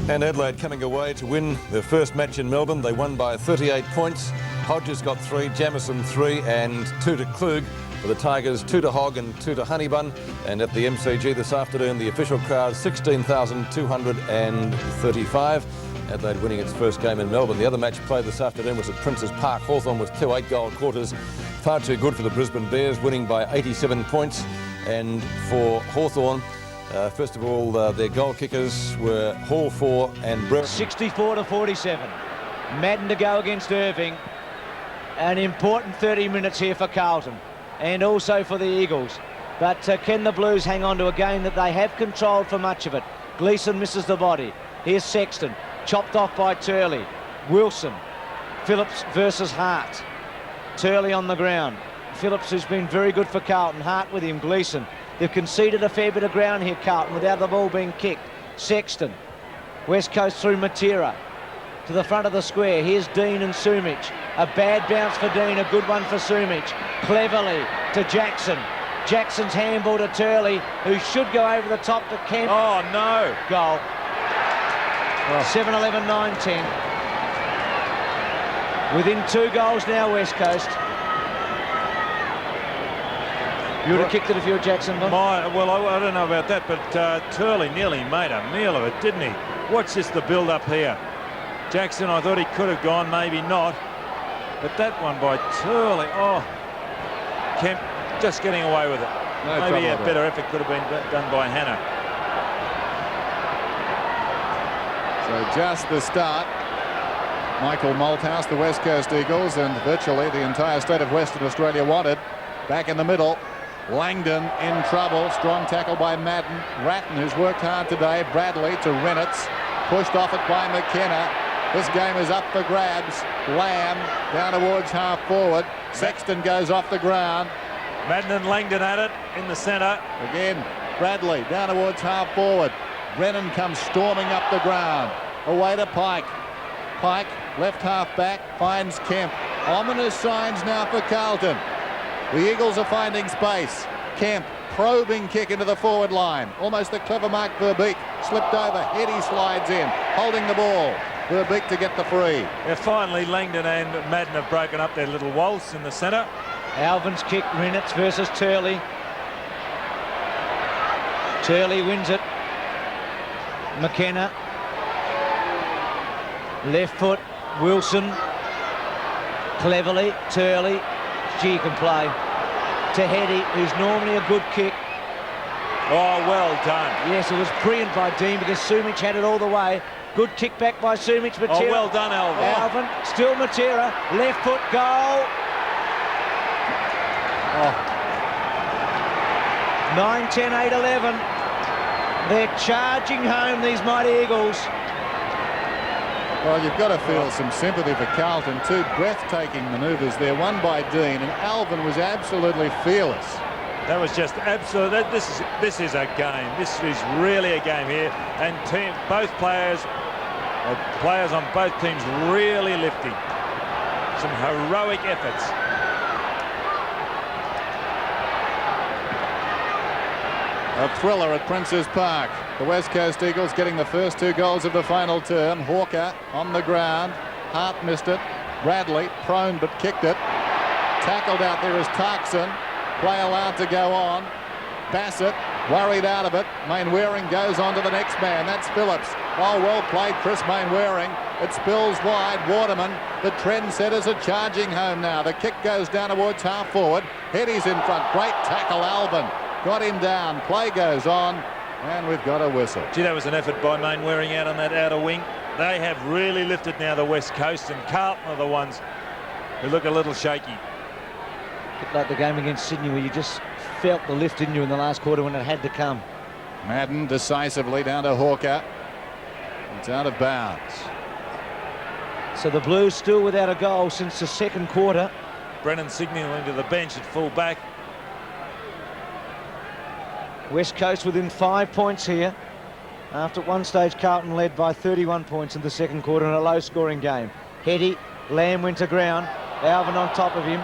And Adelaide coming away to win their first match in Melbourne. They won by 38 points. Hodges got 3, Jamieson 3, and 2 to Klug. For the Tigers, 2 to Hogg and 2 to Honeybun. And at the MCG this afternoon, the official crowd, 16,235. Adelaide winning its first game in Melbourne. The other match played this afternoon was at Princes Park. Hawthorn with 2 8-goal quarters. Far too good for the Brisbane Bears, winning by 87 points. And for Hawthorn, first of all, their goal kickers were Hall 4 and Brett. 64-47. Madden to go against Irving. An important 30 minutes here for Carlton and also for the Eagles. But can the Blues hang on to a game that they have controlled for much of it? Gleeson misses the body. Here's Sexton, chopped off by Turley. Wilson, Phillips versus Hart. Turley on the ground. Phillips, who's been very good for Carlton. Hart with him, Gleeson. They've conceded a fair bit of ground here, Carlton, without the ball being kicked. Sexton, West Coast through Matera to the front of the square. Here's Dean and Sumich. A bad bounce for Dean, a good one for Sumich. Cleverly to Jackson. Jackson's handball to Turley, who should go over the top to Kemp. Oh, no. Goal. 7-11, 9-10. Within 2 goals now, West Coast. You would have kicked it if you were Jackson, Bob? Well, I don't know about that, but Turley nearly made a meal of it, didn't he? Watch this, the build-up here. Jackson, I thought he could have gone, maybe not. But that one by Turley, oh. Kemp just getting away with it. No maybe a trouble better effort could have been done by Hannah. So just the start. Michael Malthouse, the West Coast Eagles, and virtually the entire state of Western Australia wanted. Back in the middle, Langdon in trouble. Strong tackle by Madden. Ratton, who's worked hard today. Bradley to Reynolds. Pushed off it by McKenna. This game is up for grabs. Lamb down towards half forward. Sexton goes off the ground. Madden and Langdon at it in the centre. Again, Bradley down towards half forward. Brennan comes storming up the ground. Away to Pike. Pike, left half back, finds Kemp. Ominous signs now for Carlton. The Eagles are finding space. Kemp, probing kick into the forward line. Almost a clever Mark Verbeek. Slipped over. Heady slides in, holding the ball. Verbeek to get the free. Yeah, finally, Langdon and Madden have broken up their little waltz in the centre. Alvin's kick, Reynolds versus Turley. Turley wins it. McKenna. Left foot, Wilson. Cleverly, Turley. Gee, can play. To Heady, who's normally a good kick. Oh, well done. Yes, it was brilliant by Dean because Sumich had it all the way. Good kick back by Sumich. Matera. Oh, well done, Alvin. Alvin, still Matera. Left foot, goal. Oh. 9-10, 8-11. They're charging home, these mighty Eagles. Well, you've got to feel some sympathy for Carlton. 2 breathtaking manoeuvres there. One by Dean, and Alvin was absolutely fearless. That was just absolute. This is a game. This is really a game here, and both players on both teams really lifting. Some heroic efforts. A thriller at Princes Park. The West Coast Eagles getting the first 2 goals of the final term. Hawker on the ground. Hart missed it. Bradley prone but kicked it. Tackled out there is Tarkson. Play allowed to go on. Bassett worried out of it. Mainwaring goes on to the next man. That's Phillips. Oh, well played, Chris Mainwaring. It spills wide. Waterman, the trendsetters are charging home now. The kick goes down towards half forward. Heady's in front. Great tackle, Alvin. Got him down. Play goes on. And we've got a whistle. Gee, that was an effort by Mainwaring out on that outer wing. They have really lifted now, the West Coast, and Carlton are the ones who look a little shaky. Bit like the game against Sydney where you just felt the lift in you in the last quarter when it had to come. Madden decisively down to Hawker. It's out of bounds. So the Blues still without a goal since the second quarter. Brennan signalling to the bench at full back. West Coast within 5 points here. After at one stage Carlton led by 31 points in the second quarter in a low-scoring game. Heady, Lamb went to ground. Alvin on top of him.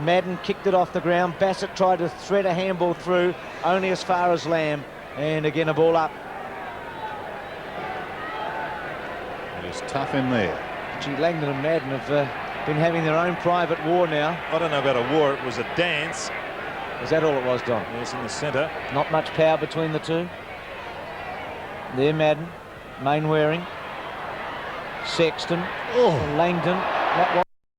Madden kicked it off the ground. Bassett tried to thread a handball through, only as far as Lamb. And again, a ball up. It is tough in there. Gee, Langdon and Madden have been having their own private war now. I don't know about a war, it was a dance. Is that all it was, Don? Yes, in the centre. Not much power between the two. There, Madden. Mainwaring. Sexton, Langdon, that was